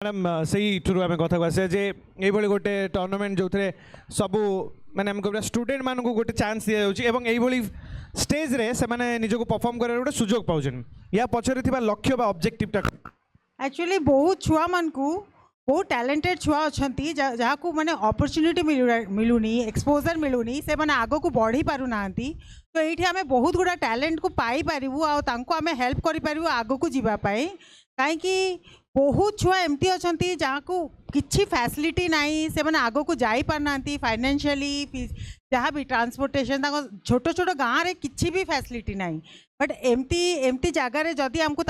Madam से ठूर आम कथा आसे जे ये गोटे टूर्नामेंट जो थे सबू मैंने आमको स्टूडेंट मान को गोटे चांस दि जाऊँगी यही स्टेज रे से मैंने निजको परफॉर्म कर गोटे सुजोग पाउछन या पछरे थिबा लक्ष्य बा ऑब्जेक्टिव टा एक्चुअली बहुत छुआ मान को बहुत टैलेंटेड छुआ अच्छी जहाँ को मैंने अपॉर्चुनिटी मिलूनी एक्सपोजर मिलूनी से मैंने आग को बढ़ी पारु नांती तो ये आम बहुत गुड़ा टैलेंट को पाई पारिबु आम हेल्प करि पारिबु आग को जीवा पाई कहीं बहुत छुआ एमती अच्छा जहाँ को किसी फैसिलिटी नहीं से मैंने आग को जाई पार ना फाइनेंशियली जहाँ भी ट्रांसपोर्टेशन छोट छोट गाँव में किसी भी फैसिलिटी नहीं बट एमती एमती जगार जदि आमको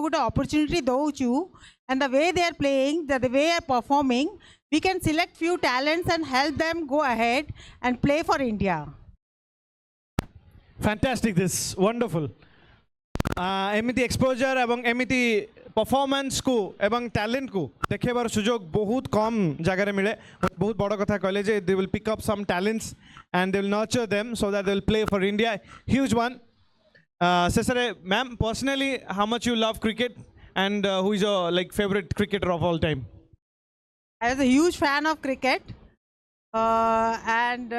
गोटे opportunity दौचु and the way they are playing the way they are performing we can select few talents and help them go ahead and play for India. Fantastic, this wonderful एमिति exposure एवं एमिति performance को एवं talent को देखेबार सुजोग बहुत कम जगह मिले बहुत बड़ कथा कहले जे they will pick up some talents and they will nurture them so that they will play for India huge one सेसरे ma'am personally how much you love cricket and who is your favorite cricketer of all time? I was a huge fan of cricket and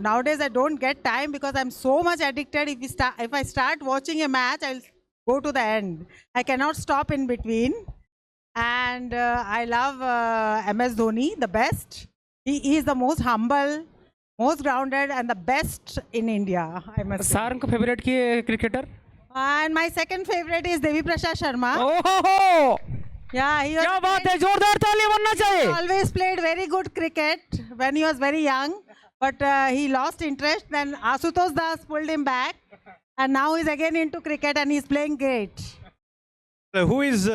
nowadays I don't get time because I'm so much addicted. If I start watching a match I'll go to the end. I cannot stop in between and I love MS Dhoni the best. He is the most humble, most grounded and the best in India, I must say. Sir, ko favorite ki cricketer? And my second favorite is Devi Prasad Sharma. Oh, yeah, he क्या बात है, जोरदार ताली बनना चाहिए. Always played very good cricket when he was very young, but he lost interest. Then Asutosh Das pulled him back, and now he's again into cricket and he's playing great. Who is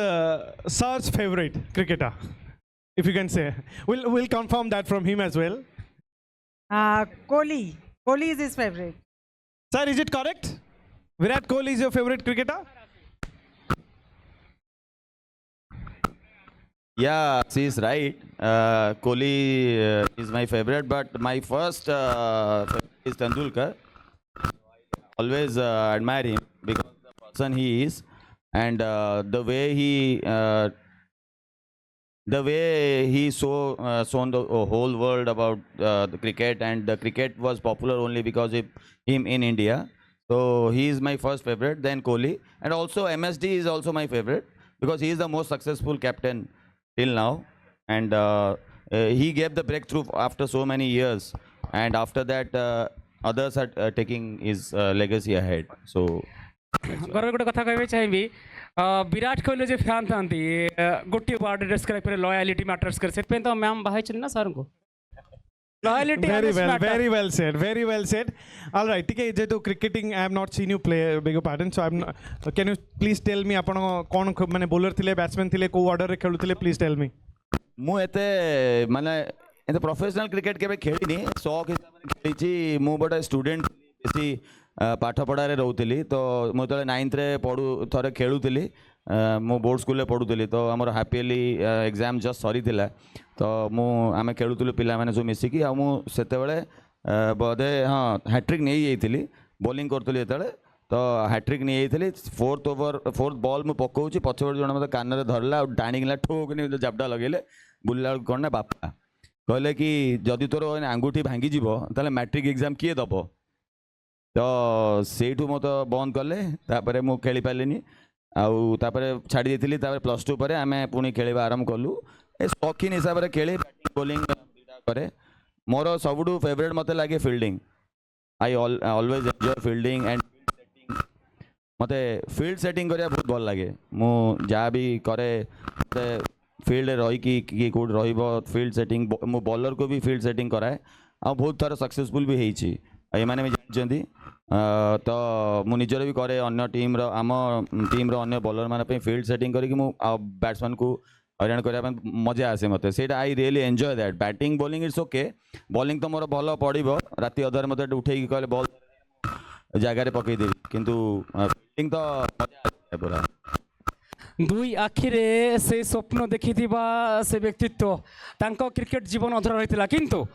Sir's favorite cricketer, if you can say? We'll confirm that from him as well. Kohli. Kohli is his favorite. Sir, is it correct? Virat Kohli is your favorite cricketer? Yeah, she is right. Kohli is my favorite, but my first favorite is Tendulkar. Always admire him because the person he is and the way he shown the whole world about the cricket, and the cricket was popular only because of him in India. So he is my first favorite, then Kohli, and also MSD is also my favorite because he is the most successful captain till now, and he gave the breakthrough after so many years, and after that others are taking his legacy ahead. So घर गोटे कथा कहबे चाहिबी विराट कोहली जे fan थांती गोटे word describe करे loyalty matters करे set पे तो ma'am बाहे चली ना सर को loyalty very well said, very well said. All right, ठीक है जेतु cricketing I have not seen you play, beg your pardon, so I'm not, can you please tell me आपण कोन माने bowler थिले batsman थिले को order रे खेलु थिले, please tell me. मु एते माने एते प्रोफेशनल क्रिकेट केबे खेलिनी, शौक हिसाब खेली छी मु बडा स्टूडेंट बेसी पाठ पढ़ा रे रहउतली तो मु तले 9th रे पढु थरे खेलुतली मो बोर्ड स्कूल पढ़ुली तो आमर हापीली एग्जाम जस्ट सरी थिला तो मु आमे खेलुतलु पिला माने जो मिसिकी आ मु सेते बेले बोधे हाँ हैट्रिक नहीं जाइली बॉलिंग करतली जेतेबेले तो हैट्रिक नहीं जाइली फोर्थ बॉल मु पकाउची पछपट जण मते कान रे धरला और टाणीला ठोक नि जाबडा लगेले बुल्ला कोन ना बापा कहले कि जदि तोर आंगुठी भांगी जीवो ताले मैट्रिक एग्जाम किए दबो तो सेठू मत बंद कले तापरे मु खेली पालिनी आउ तापरे छाड़ी देथिली तापरे +2 परे आमे पुणी खेलिबा आरंभ कलु ए शौकीन हिसाब रे खेली बैटिंग बॉलिंग करे मोर सबुठु फेवरेट मते लागे fielding I always enjoy fielding and मते फील्ड सेटिंग करिया बहुत भल लागे मु जा भी करे मते फील्ड रही कि कोड रहिबो फील्ड सेटिंग मु बॉलर को भी फील्ड सेटिंग कराए आ बहुत थर सक्सेसफुल भी हेछि ए माने भी जानचंदी तो मु निजर भी करे अन्य टीम रो आम टीम रो अन्य बॉलर माने पे फील्ड सेटिंग करी कि मु बैट्समैन को हरान करबा मजा आसे मते सेटा I really enjoy that batting bowling it's okay bowling तो मोर भलो पड़िबो राती अधर मते उठे कि कहले बॉल जगह रे पकई देबी किंतु फील्डिंग तो मजा आसे पूरा दुई आखिरे से स्वप्न देखिथिबा से व्यक्तित्व तांको क्रिकेट जीवन अधर रहितला किंतु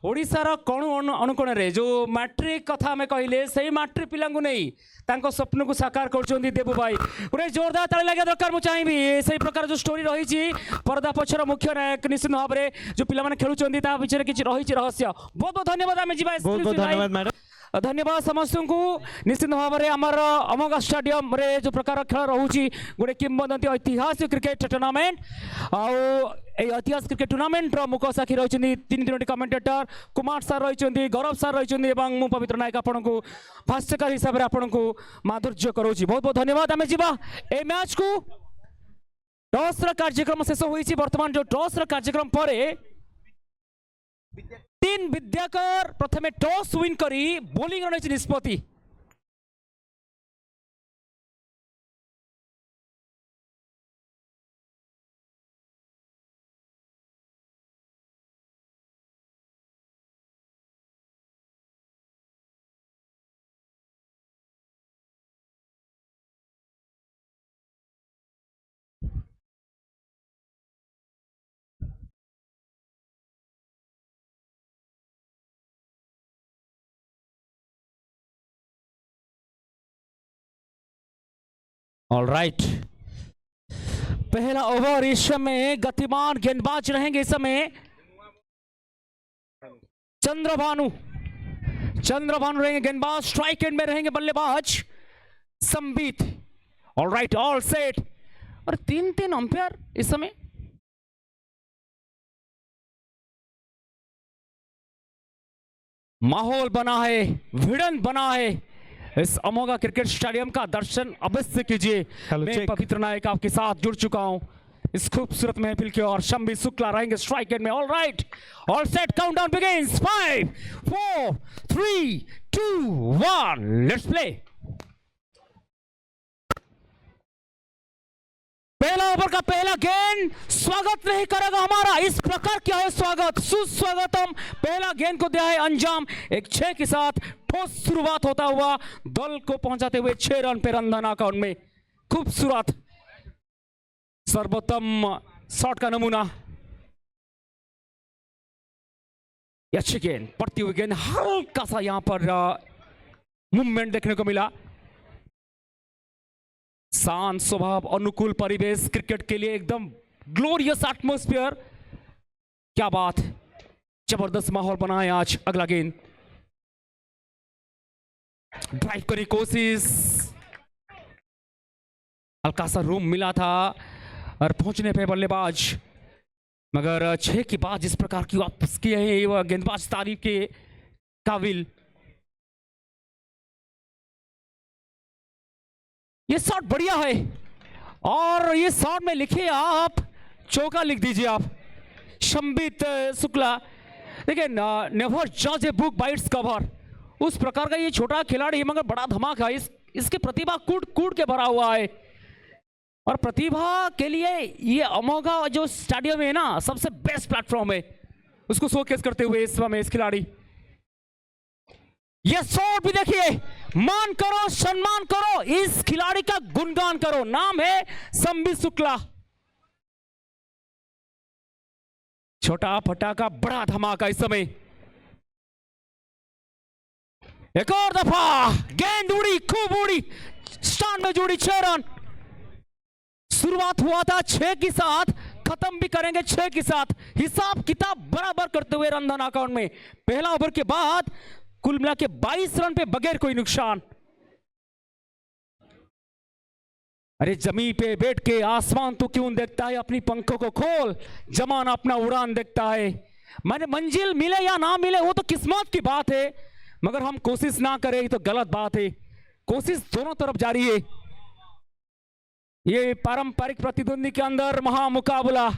ओडिशार कणु अनुकोण रे जो मैट्रिक कथा आम कहले से मैट्रिक पिला नहीं स्वप्न को साकार कर देबू भाई पूरे जोरदार ताली लगे दरकार मुझे चाहिए से प्रकार जो स्टोरी रही पर्दा पछर मुख्य नायक निश्चित भाव में जो पिला खेलुंट पिछले किसी रही रहस्य बहुत बहुत धन्यवाद आम धन्यवाद धन्यवाद समस्त को निश्चित भाव में आमर अमोघा स्टाडियम रे जो प्रकार खेल रोचे गोटे किंवदंती ऐतिहासिक क्रिकेट टूर्नामेंट ऐतिहासिक क्रिकेट टूर्नामेंट मुख साक्षी रही तीन तीन कमेंटेटर कुमार सार रही गौरव सार रही मु पवित्र नायक आपण को भाष्यकार हिसाब से आपण को माधुर्य करोची बहुत बहुत धन्यवाद आम जा ए मैच को टॉस कार्यक्रम शेष होती बर्तमान जो टॉस कार्यक्रम पर तीन विद्याकर प्रथमे टॉस विन करी बोलिंग रही निष्पत्ति ऑल राइट पहला ओवर इस समय गतिमान गेंदबाज रहेंगे इस समय चंद्रभानु रहेंगे गेंदबाज स्ट्राइक एंड में रहेंगे बल्लेबाज Sambit all right all set और तीन तीन अंपायर इस समय माहौल बना है भिड़ंत बना है इस अमोघा क्रिकेट स्टेडियम का दर्शन अवश्य कीजिए मैं पवित्र नायक आपके साथ जुड़ चुका हूं इस खूबसूरत महफिल की ओर शंभी शुक्ला रहेंगे स्ट्राइक एंड में all right all set countdown begins 5 4 3 2 1 let's play पहला ओवर का पहला गेंद स्वागत नहीं करेगा हमारा इस प्रकार क्या है स्वागत सुस्वागतम पहला गेंद को दिया है अंजाम एक 6 के साथ ठोस शुरुआत होता हुआ दल को पहुंचाते हुए 6 रन पे रंधन अकाउंट में खूबसूरत सर्वोत्तम शॉट का नमूना अच्छी गेंद पड़ती हुई गेंद हल्का सा यहां पर मूवमेंट देखने को मिला शांत स्वभाव अनुकूल परिवेश क्रिकेट के लिए एकदम ग्लोरियस एटमॉस्फेयर क्या बात जबरदस्त माहौल बना है आज अगला गेंद ड्राइव करी कोशिश हल्का सा रूम मिला था और पहुंचने पे बल्लेबाज मगर 6 के बाद जिस प्रकार की वापस किए हैं वह गेंदबाज तारीफ के काबिल ये शॉट बढ़िया है और ये शॉट में लिखिए आप चौका लिख दीजिए आप संबित शुक्ला देखिए नेवर जज a book by its cover उस प्रकार का ये छोटा खिलाड़ी मगर बड़ा धमाका इसकी प्रतिभा कूट कूट के भरा हुआ है और प्रतिभा के लिए ये अमोघा जो स्टेडियम है ना सबसे बेस्ट प्लेटफॉर्म है उसको शोकेस करते हुए इस समय इस खिलाड़ी ये शॉट भी देखिए मान करो सम्मान करो इस खिलाड़ी का गुणगान करो नाम है संबित शुक्ला छोटा फटाका बड़ा धमाका इस समय एक और दफा गेंद उड़ी खूब उड़ी स्टैंड में जुड़ी 6 रन शुरुआत हुआ था 6 के साथ खत्म भी करेंगे 6 के साथ हिसाब किताब बराबर करते हुए रन धन अकाउंट में पहला ओवर के बाद कुल मिला के 22 रन पे बगैर कोई नुकसान अरे जमीन पे बैठ के आसमान तो क्यों देखता है अपनी पंखों को खोल जमान अपना उड़ान देखता है मैंने मंजिल मिले या ना मिले वो तो किस्मत की बात है मगर हम कोशिश ना करें ये तो गलत बात है कोशिश दोनों तरफ जारी है ये पारंपरिक प्रतिद्वंदी के अंदर महामुकाबला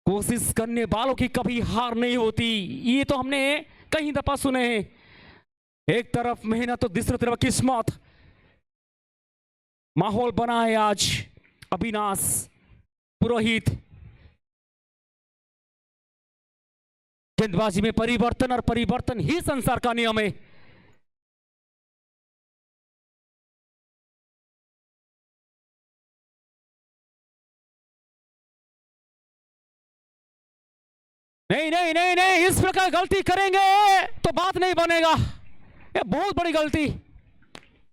कोशिश करने वालों की कभी हार नहीं होती ये तो हमने कई दफा सुने हैं एक तरफ मेहनत तो दूसरी तरफ किस्मत माहौल बना है आज अविनाश पुरोहित गेंदबाजी में परिवर्तन और परिवर्तन ही संसार का नियम है नहीं नहीं नहीं नहीं, इस प्रकार गलती करेंगे तो बात नहीं बनेगा, ये बहुत बड़ी गलती।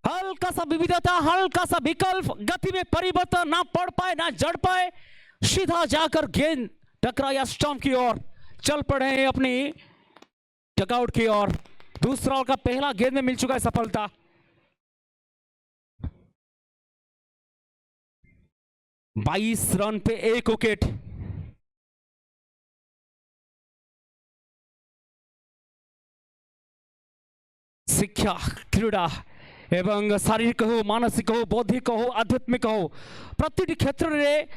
हल्का सा विविधता, हल्का सा विकल्प, गति में परिवर्तन, ना पढ़ पाए ना जड़ पाए, सीधा जाकर गेंद टकराया स्टंप की ओर, चल पड़े हैं अपनी डगआउट की ओर। दूसरा ओवर का पहला गेंद में मिल चुका है सफलता। बाईस रन पे 1 विकेट। शिक्षा, क्रीड़ा एवं शारीरिक हो, मानसिक हो, बौद्धिक हो, आध्यात्मिक हो, प्रति क्षेत्र में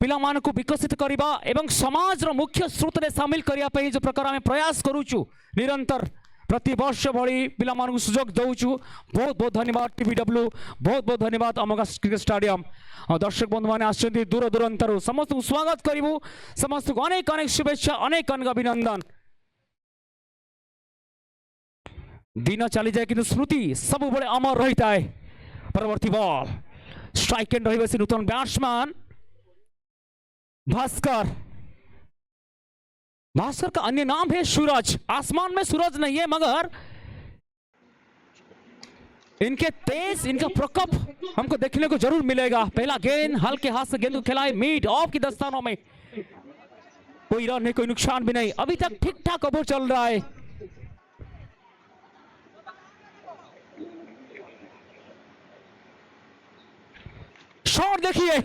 पिलामान को विकसित करवा एवं समाज रो मुख्य स्रोत रे शामिल करिया पे जो प्रकार आम प्रयास करूचु निरंतर प्रति वर्ष भली पिलामान को सुजोग दउचु। बहुत बहुत धन्यवाद टीवीडब्ल्यू, बहुत बहुत धन्यवाद अमोघा क्रिकेट स्टेडियम। दर्शक बंधु मैंने आसछन्ती दूर दूरांतर, समस्त को स्वागत करिवु, समस्त को अनेक अनेक शुभेच्छा, अनेक अनेक अभिनंदन। दिन चली जाए किंतु स्मृति सब बड़े अमर रहता है। परवर्ती बॉल स्ट्राइक एंड रही नूतन बैट्समैन भास्कर। भास्कर का अन्य नाम है सूरज। आसमान में सूरज नहीं है मगर इनके तेज, इनका प्रकोप हमको देखने को जरूर मिलेगा। पहला गेंद हल्के हाथ से गेंद को खिलाए मिड ऑफ की दस्तानों में, कोई रन नहीं, कोई नुकसान भी नहीं, अभी तक ठीक ठाक ओवर चल रहा है। शॉट देखिए,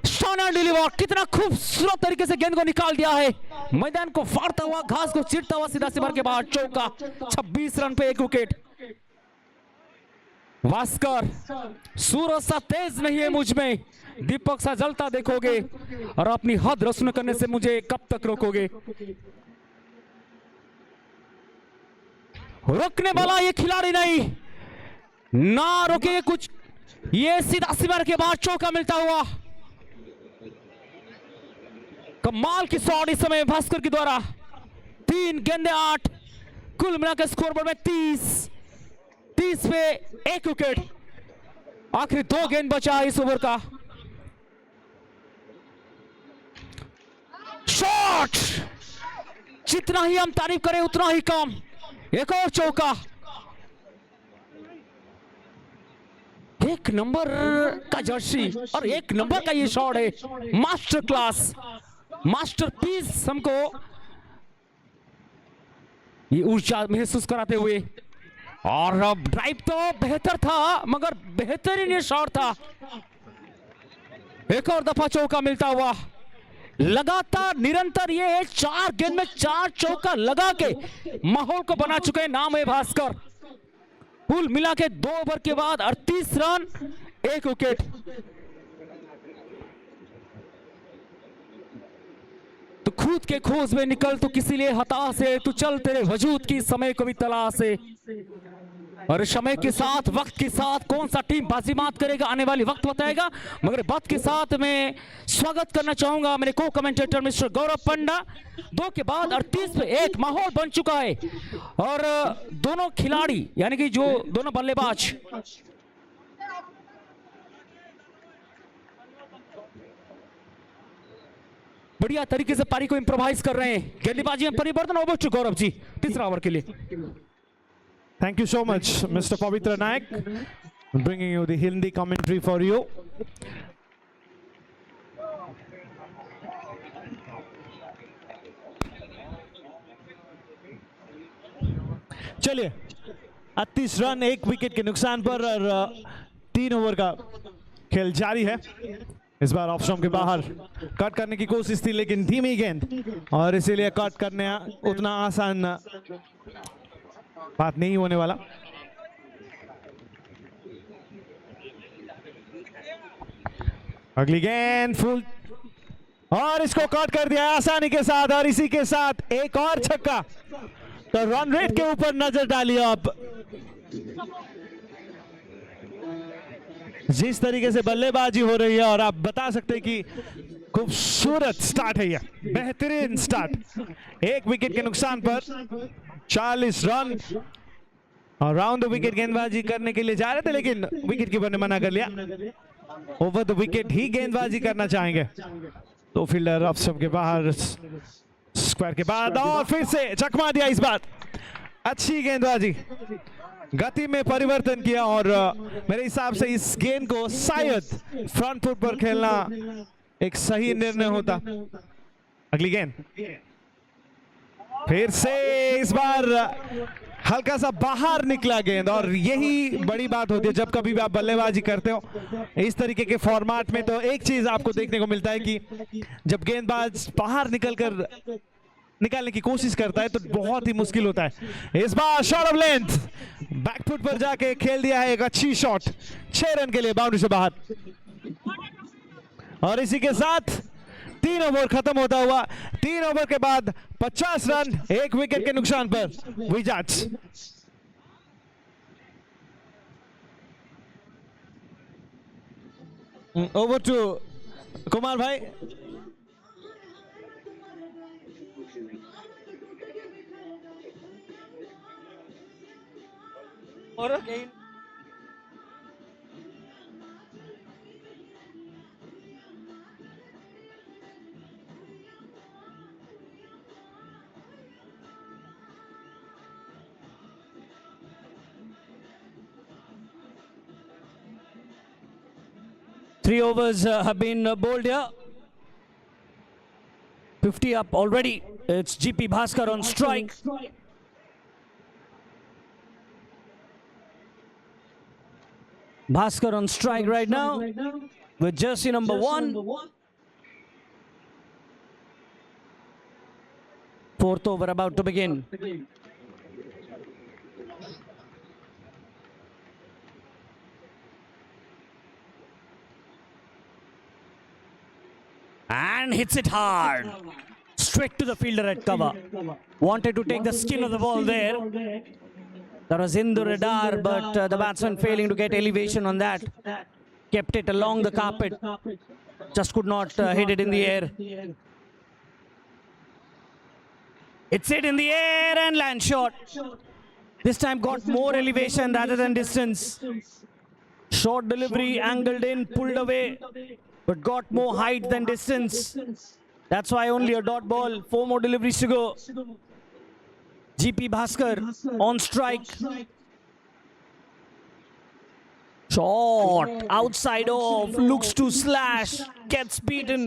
स्टनर डिलीवर, कितना खूबसूरत तरीके से गेंद को निकाल दिया है, मैदान को फाड़ता हुआ, घास को चीरता हुआ, सीधा सीमा के बाहर चौका। 26 रन पे 1 विकेट। भास्कर, सूरज सा तेज नहीं है मुझ में, दीपक सा जलता देखोगे और अपनी हद रसून करने से मुझे कब तक रोकोगे। रोकने वाला ये खिलाड़ी नहीं, ना रोके कुछ, ये सीधा सीमा के बाहर चौका मिलता हुआ। कमाल की शॉट इस समय भास्कर के द्वारा। 3 गेंदे 8, कुल मिलाकर स्कोरबोर्ड में 30 पे 1 विकेट। आखिरी 2 गेंद बचा इस ओवर का। शॉट, जितना ही हम तारीफ करें उतना ही कम। एक और चौका। 1 नंबर का जर्सी और 1 नंबर का ये शॉट है, मास्टर क्लास, मास्टरपीस हमको ये ऊर्जा महसूस कराते हुए। और अब ड्राइव तो बेहतर था मगर बेहतरीन ये शॉट था। एक और दफा चौका मिलता हुआ, लगातार निरंतर ये 4 गेंद में 4 चौका लगा के माहौल को बना चुके हैं। नाम है भास्कर। कुल मिला के 2 ओवर के बाद 38 रन 1 विकेट। तो खुद के खोज में निकल, तो किसी लिए हताश है, तू चल तेरे वजूद की समय को भी तलाश है। और समय के साथ, वक्त के साथ कौन सा टीम बाजीमात करेगा आने वाली वक्त बताएगा। मगर वक्त के साथ मैं स्वागत करना चाहूंगा मेरे को कमेंटेटर मिस्टर गौरव पंडा। 2 के बाद 38 पे 1 माहौल बन चुका है। और दोनों खिलाड़ी यानी कि जो दोनों बल्लेबाज बढ़िया तरीके से पारी को इंप्रोवाइज कर रहे हैं। गेंदबाजी में परिवर्तन। ओवर टू गौरव जी, तीसरा ओवर के लिए। Thank you so much, Mr. Pavitra Naik, bringing you the Hindi commentary for you. चलिए, 38 रन 1 विकेट के नुकसान पर और 3 ओवर का खेल जारी है। इस बार ऑफ स्टंप के बाहर कट करने की कोशिश थी लेकिन धीमी गेंद, और इसीलिए कट करने उतना आसान बात नहीं होने वाला। अगली गेंद फुल, और इसको कट कर दिया आसानी के साथ, और इसी के साथ एक और छक्का। तो रन रेट के ऊपर नजर डालिए आप। जिस तरीके से बल्लेबाजी हो रही है और आप बता सकते हैं कि खूबसूरत स्टार्ट है, यह बेहतरीन स्टार्ट। 1 विकेट के नुकसान पर 40 रन, और राउंड द विकेट गेंदबाजी करने के लिए जा रहे थे लेकिन विकेट कीपर ने मना कर लिया। ओवर द विकेट ही गेंदबाजी करना चाहेंगे। तो फील्डर ऑफ स्टंप के बाहर स्क्वायर के बाद और फिर से चकमा दिया इस बार। अच्छी गेंदबाजी, गति में परिवर्तन किया और मेरे हिसाब से इस गेंद को शायद फ्रंट फुट पर खेलना एक सही निर्णय होता। अगली गेंद फिर से इस बार हल्का सा बाहर निकला गेंद, और यही बड़ी बात होती है जब कभी भी आप बल्लेबाजी करते हो इस तरीके के फॉर्मेट में। तो एक चीज आपको देखने को मिलता है कि जब गेंदबाज बाहर निकालने की कोशिश करता है तो बहुत ही मुश्किल होता है। इस बार शॉट ऑफ लेंथ बैकफुट पर जाके खेल दिया है, एक अच्छी शॉट 6 रन के लिए बाउंड्री से बाहर। और इसी के साथ 3 ओवर खत्म होता हुआ, 3 ओवर के बाद 50 रन 1 विकेट के नुकसान पर विजाज। ओवर टू कुमार भाई। और again 3 overs have been bowled here. 50 up already. It's GP Bhaskar on strike. Bhaskar on strike right now with jersey number 1. 4th over about to begin. And hits it hard. Straight to the fielder at cover. Wanted to take the skin of the ball there. That was in the radar, but the batsman failing to get elevation on that. Kept it along the carpet. Just could not hit it in the air. It's it in the air and land shot. This time got more elevation rather than distance. Short delivery, angled in, pulled away, but got more height than distance. That's why only a dot ball. 4 more deliveries to go. GP Bhaskar on strike. Shot outside off, looks to slash, gets beaten.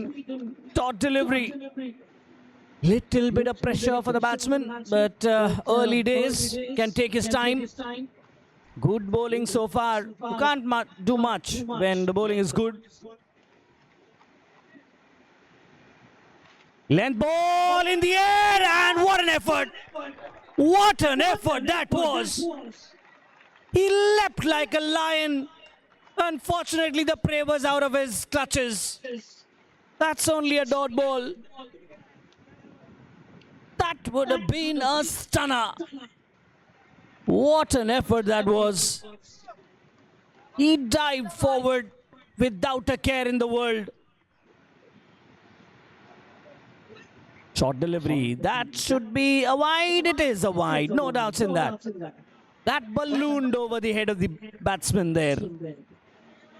Dot delivery. Little bit of pressure for the batsman, but early days, can take his time. Good bowling so far. You can't do much when the bowling is good. Length ball in the air, and what an effort! What an effort that was! He leapt like a lion. Unfortunately, the prey was out of his clutches. That's only a dot ball. That would have been a stunner. What an effort that was. He dived forward without a care in the world. Short delivery. That should be a wide. It is a wide. No doubts in that. That ballooned over the head of the batsman there.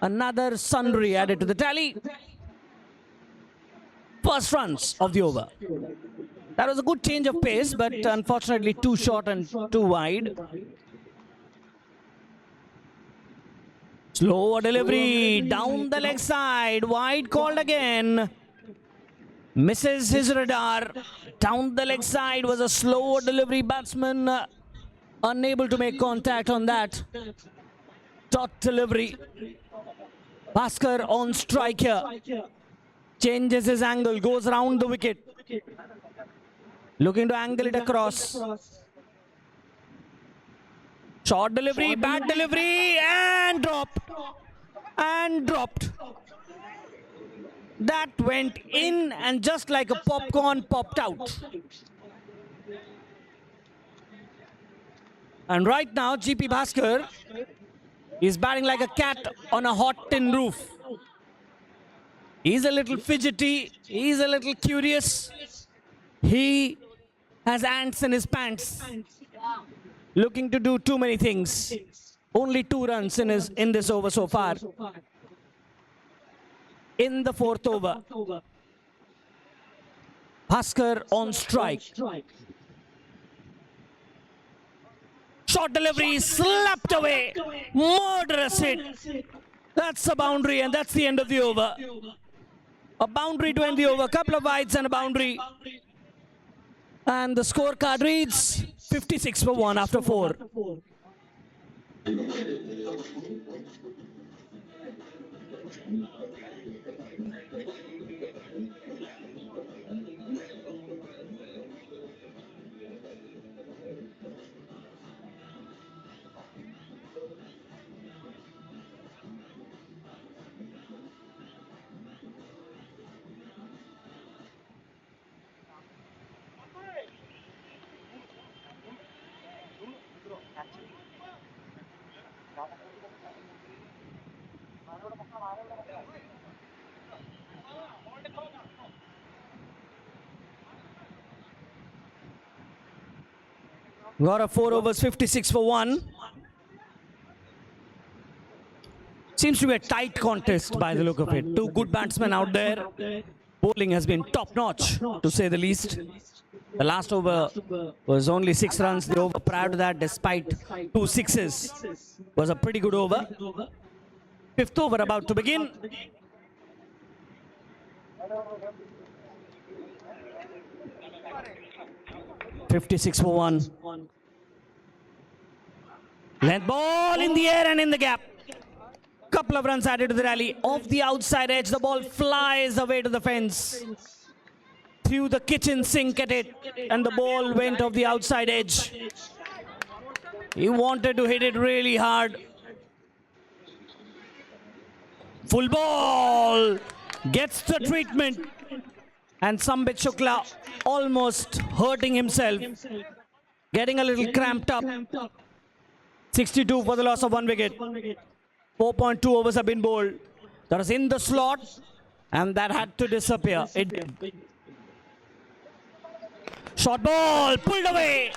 Another sundry added to the tally. First runs of the over. That was a good change of pace, but unfortunately too short and too wide. Slower delivery down the leg side. Wide called again. Misses his radar. Down the leg side was a slower delivery. Batsman unable to make contact on that. Dot delivery. Bhaskar on strike here. Changes his angle. Goes round the wicket. Looking to angle it across. Short delivery, bad delivery, and dropped. And dropped. That went in and just like a popcorn popped out. And right now, GP Bhaskar is batting like a cat on a hot tin roof. He's a little fidgety. He's a little curious. He has ants in his pants, looking to do too many things. Only 2 runs in this over so far. In the 4th over, Bhaskar on strike. Short delivery, slapped away. Murderous hit. That's a boundary, and that's the end of the over. A boundary to end the over. Couple of wides and a boundary. And the scorecard reads 56 for 1 after 4. Got a 4 overs, 56 for 1. Seems to be a tight contest by the look of it. Two good batsmen out there. Bowling has been top notch, to say the least. The last over was only 6 runs. The over prior to that, despite 2 sixes, was a pretty good over. Fifth over about to begin. .56 for 1. Length ball in the air and in the gap. Couple of runs added to the rally. Off the outside edge, the ball flies away to the fence. Threw the kitchen sink at it, and the ball went off the outside edge. He wanted to hit it really hard. Full ball gets the treatment. And Sambit Shukla almost hurting himself, getting a little cramped up. 62 for the loss of 1 wicket. 4.2 overs have been bowled. That was in the slot, and that had to disappear. It did. Short ball pulled away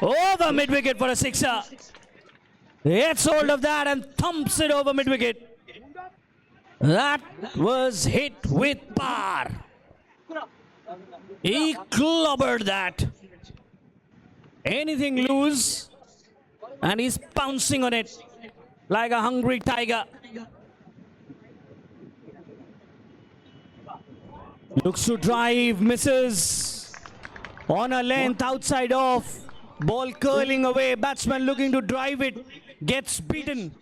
over mid-wicket for a sixer. Gets hold of that and thumps it over mid-wicket. That was hit with power. He clobbered that. Anything loose, and he's pouncing on it like a hungry tiger. Looks to drive, misses. On a length, outside off. Ball curling away. Batsman looking to drive it. Gets beaten.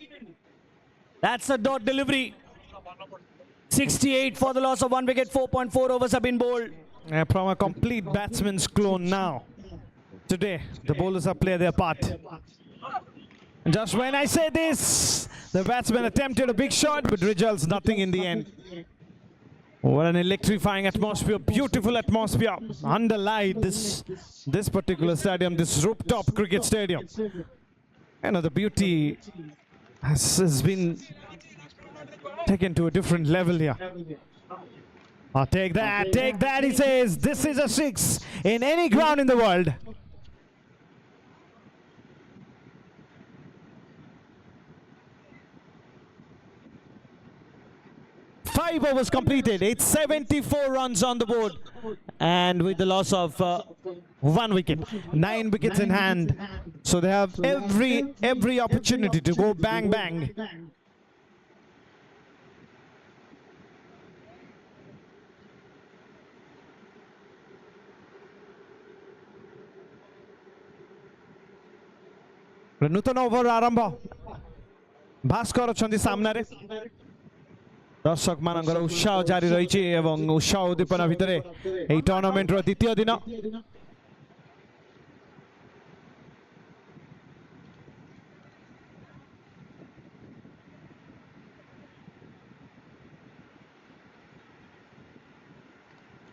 That's a dot delivery. 68 for the loss of 1 wicket. 4.4 overs have been bowled. From a complete batsman's clone now. Today, the bowlers have played their part. Just when I say this, the batsman attempted a big shot, but results nothing in the end. What an electrifying atmosphere, beautiful atmosphere underlie this particular stadium, this rooftop cricket stadium. You know, the beauty has been taken to a different level here. Oh, take that, he says. This is a 6 in any ground in the world. Five overs completed. It's 74 runs on the board. And with the loss of 1 wicket. 9 wickets in hand. So they have every opportunity to go bang, bang. Nutan over आरंभ भास्कर अछंती सामना रे दर्शक मानकर उत्साह जारी रही एवं उत्साह उद्दीपना भितर एई टूर्नामेंट रो द्वितीय दिन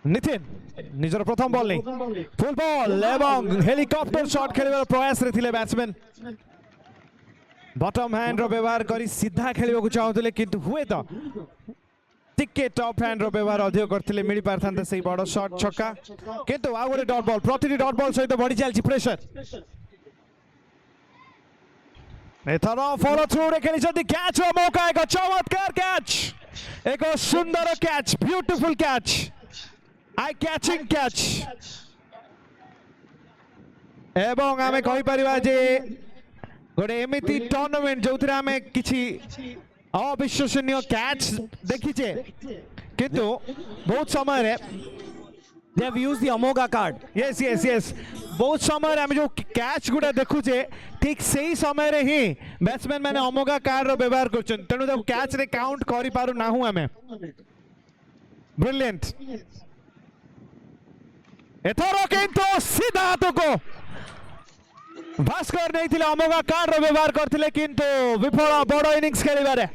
नितिन निजर प्रथम बॉल नहीं फुल बॉल एवं हेलिकॉप्टर शॉट खेलिबार प्रयास रे थिले बैट्समैन बॉटम हैंड रो व्यवहार करी सीधा खेलिबा को चाहुतले किंतु हुए तो टिके टॉप हैंड रो व्यवहार अधिक करथिले मिली पारथांते सेही बड़ शॉट छक्का किंतु आ गोटे डॉट बॉल प्रतिटी डॉट बॉल सहित बढ़ी चलछि प्रेशर एथर फॉलो थ्रू रे खेलिछथि कैच रो मौका एक चमत्कार कैच एक सुंदर catch beautiful catch eye catching catch এবং আমি কহিপারিবা যে গোটে এমিতি টুর্নামেন্ট যোউথিরে আমি কিছু অবিশ্বসনীয় ক্যাচ দেখিছে কিন্তু বহুত সময় They have used the Amoga card. yes बहुत समय आम जो कैच गुड़ा देखुचे ठीक सही समय रे ही बैट्समैन मैंने अमोगा कार्ड रो व्यवहार करछन तेनु तो कैच रे काउंट करि पारु नाहु आमे ब्रिलियंट एथरो किंतु सीधा हाथको भास्कर नहीं थिले अमोगा कार्ड रो व्यवहार करथिले किंतु विफल बड़ innings खेलिबारे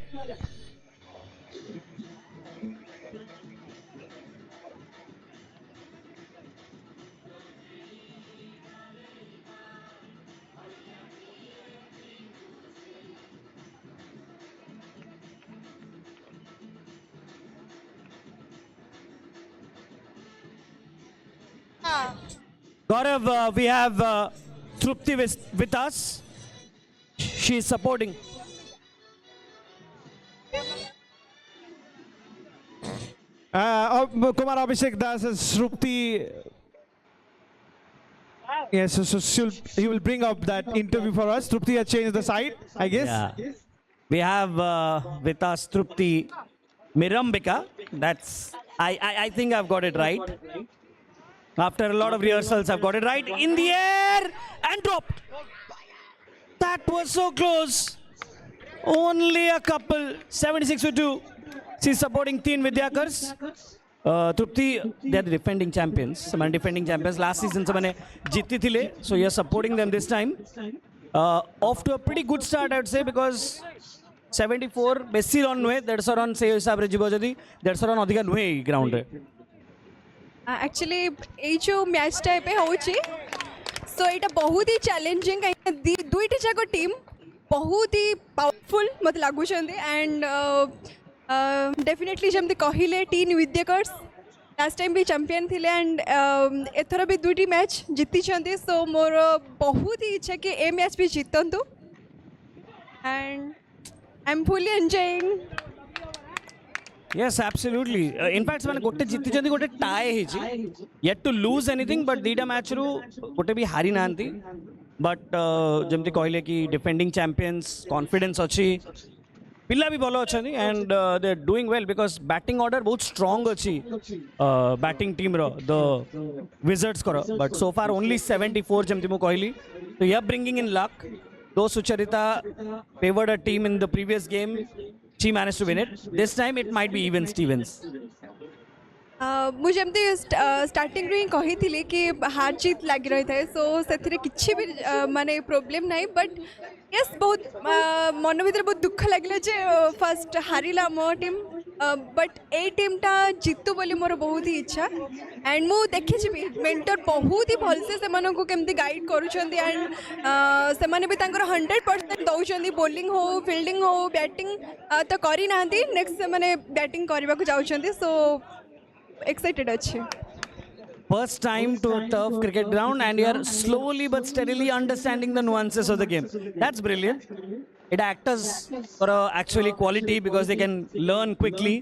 Gaurav, we have Trupti with us. She is supporting. Kumar Abhishek Das is Shrupti. Yes, so he will bring up that interview for us. Trupti has changed the side, I guess. Yeah. We have with us Trupti Mirambika. I think I've got it right. After a lot of rehearsals, I've got it right. In the air and dropped. That was so close. Only a couple. 76 for 2. She's supporting Teen Vidyakars. Trupti, they are the defending champions. Some defending champions. Last season, some jitti thile. So you're supporting them this time. Off to a pretty good start, I would say, because 74 besi run nuhe. 150 run se hisabre jibo jodi. 150 run adhika nuhe ground re. Actually ये जो match type होची सो ये बहुत ही challenging कहीं दुईटी जाक team बहुत ही powerful मत लगुच एंड डेफिनेटली जमती कहले टीन विद्याकर्स लास्ट टाइम भी चैंपियन थिले एंड एथर भी दुईटी मैच जीति सो मोर बहुत ही इच्छा कि ए मैच भी जीतंतु and I am fully enjoying Yes, absolutely. In fact, ସେମାନେ ଗୋଟେ ଜିତିଛନ୍ତି ଗୋଟେ ଟାଏ ହେଇଛି yet to lose anything but ଦିଟା ମ୍ୟାଚ୍ରୁ ଗୋଟେ ବି ହାରି ନାହାନ୍ତି ବଟ୍ ଯେମିତି କହିଲେ କି ଡିଫେଣ୍ଡିଂ ଚାମ୍ପିୟନ୍ସ କନଫିଡେନ୍ସ ଅଛି ପିଲା ବି ଭଲ ଅଛନ୍ତି and they R doing well because batting order ବହୁତ ଷ୍ଟ୍ରଙ୍ଗ ଅଛି ବ୍ୟାଟିଂ ଟିମ୍ର ଦ ୱିଜର୍ଡସ୍ଙ୍କର ବଟ୍ ସୋ ଫାର୍ ଓନ୍ଲି 74 ଯେମିତି ମୁଁ କହିଲି ତ you R bringing in lock ଦୋ Sucharita ଫେଭର୍ड a team in the previous game. She managed to win it. This time it might be even Stevens. मुझे एमती स्टार्टिंग रू ही कही थी कि हार जीत लगी रही है सो से किसी भी माने प्रोब्लेम नहीं बट यस बहुत मन भर बहुत दुख लगे जे फर्स्ट हारिला मो टीम बट ए टीमटा जीतु बोली मोर बहुत ही इच्छा एंड मु देखी भी मेंटर बहुत ही भलसे से केमती गाइड करुँच एंड से 100% दौरान बोलिंग हो फिल्डिंग हो बैटिंग तो करना नेक्स्ट से बैटिंग करने को जाऊँच सो excited अच्छे First time to a turf cricket ground and you are slowly but steadily understanding the nuances of the game. That's brilliant. It actors for actually quality because they can learn quickly.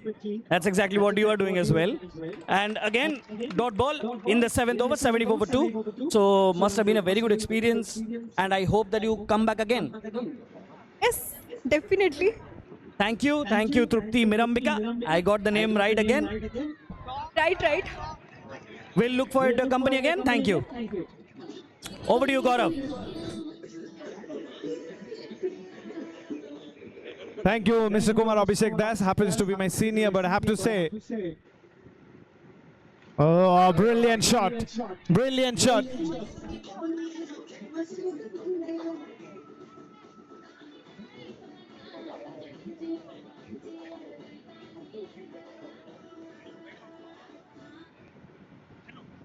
That's exactly what you are doing as well. And again, dot ball in the 7th over, 74 for 2. So must have been a very good experience and I hope that you come back again. yes definitely Thank you Trupti Mirambika. I got the name right again. right We'll look forward to your company again. Thank you. Over to you, Gaurav. Thank you, Mr. Kumar Abhishek Das. Happens to be my senior, but I have to say, oh, brilliant shot. Brilliant shot.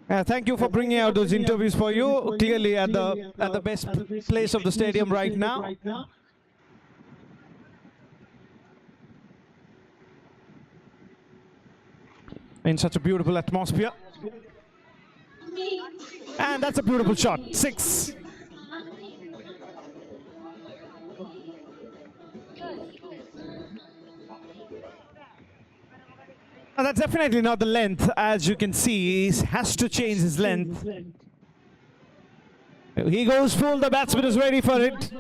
Thank you for bringing out those interviews for you. Clearly at the best place of the stadium right now. In such a beautiful atmosphere. And that's a beautiful shot. 6. That's definitely not the length. As you can see, he has to change his length. He goes full, the batsman is ready for it.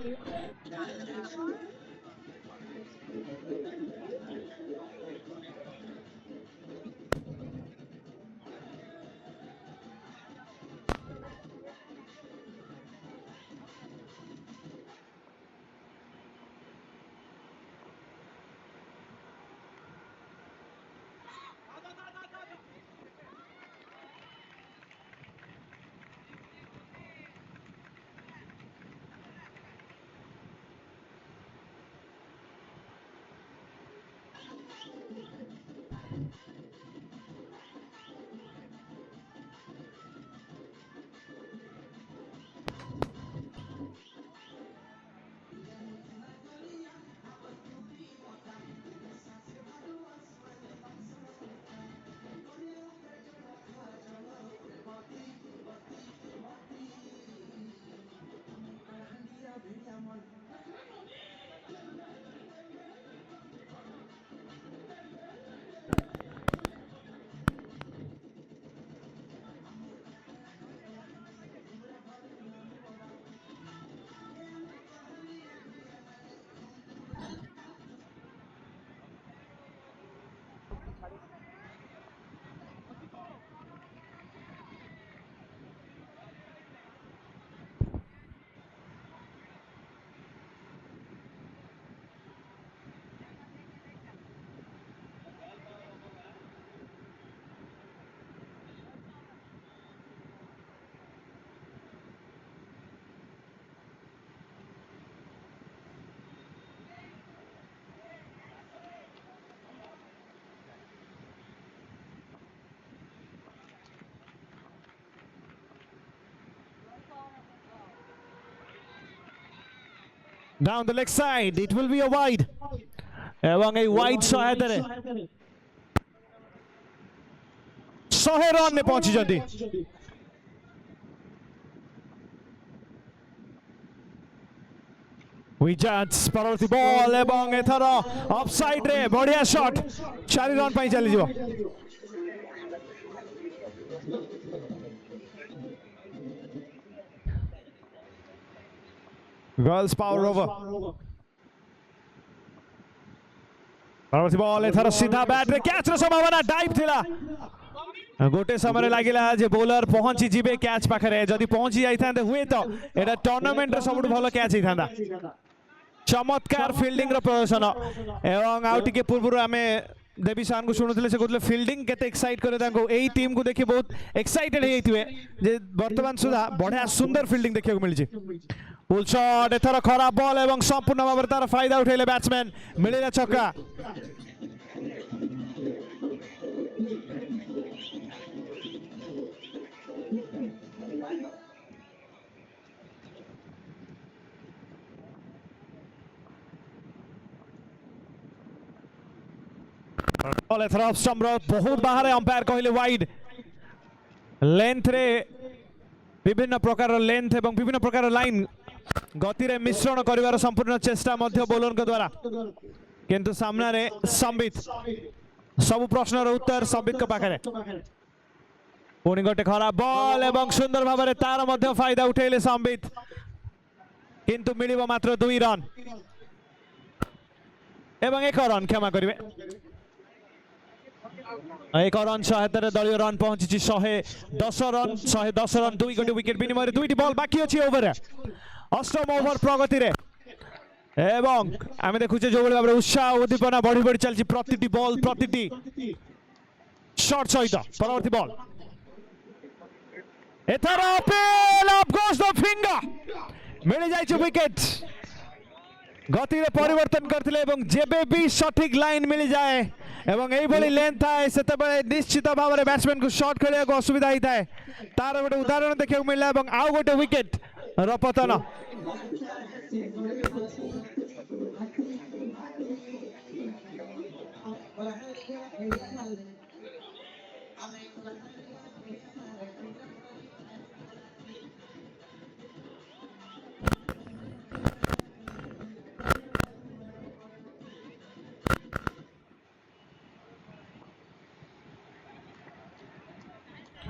Down the leg side, it will be a wide. এবং এই wide সহায়তাରେ 100 ରନରେ ପହଞ୍ଚିଛନ୍ତି। ୱିଜାର୍ଡସ୍ ପରବର୍ତ୍ତୀ ball ଏବଂ ଏଥର of ସାଇଡ୍ରେ ବଢିଆ short, 4 run ପାଇଁ ଚାଲିଯିବ। गर्ल्स पावर ओवर परवर्ती बॉल एथर सीधा बैट रे कैच रो संभावना डाइव थिला गोटे समय लागिला जे बॉलर पहुंची जिबे कैच पाखरे जदी पहुंची जाई थांदे हुए तो एटा टूर्नामेंट रे सबुठ भलो कैच ही थांदा। चमत्कार फील्डिंग रो प्रदर्शन एवं आउ टिके पूर्व आमे देवी सार को शुणुले से कहते फील्डिंग केते एक्साइट करे तांको एई टीम को देखि बहुत एक्साइटेड हे थिवे जे वर्तमान सुधा बढ़िया सुंदर फील्डिंग देखिया को मिलछि। फुल शॉट एथर खराब बॉल एवं संपूर्ण भाव तार फायदा उठेले बैट्समैन मिलिला छक्का। बॉल एथर ऑफ स्टम्प बहुत बाहर अंपायर कहले वाइड लेंथ रे विभिन्न प्रकार लेंथ एवं विभिन्न प्रकार लाइन गति रे मिश्रण करिवार संपूर्ण चेष्टा मध्य बॉलर के द्वारा किंतु सामना रे संबित सब प्रश्न रो उत्तर संबित के पाखरे पुणी गोटे खराब बॉल एवं सुंदर भाव में तार मध्य फायदा उठेले संबित किंतु मिलिबो मात्र 2 रन एवं 1 रन क्षमा करिवे 1 रन सहायतार दलीय रन पहुंची 110 रन 110 रन 2 गोटे विकेट विनिमय 2टी बॉल बाकी अछि ओवर अष्टम ओवर प्रगति रे एवं आमे देखुचे जो भाव उत्साह उद्दीपना बढ़ी बढ़ी चलछि प्रतिटी बॉल प्रतिटी शॉट सहित परवर्ती बॉल एथर appeal off goes the finger मिल जाय विकेट गति रे परिवर्तन करथिले एवं जेबे भी सठिक लाइन मिल जाए एवं एई भली लेंथ थाए सेते बेले निश्चित भाव में बैट्समैन को शॉट खेलिया को असुविधा ही थाए तार गोटे उदाहरण देखिया मिलला एवं आउ गोटे विकेट रपतन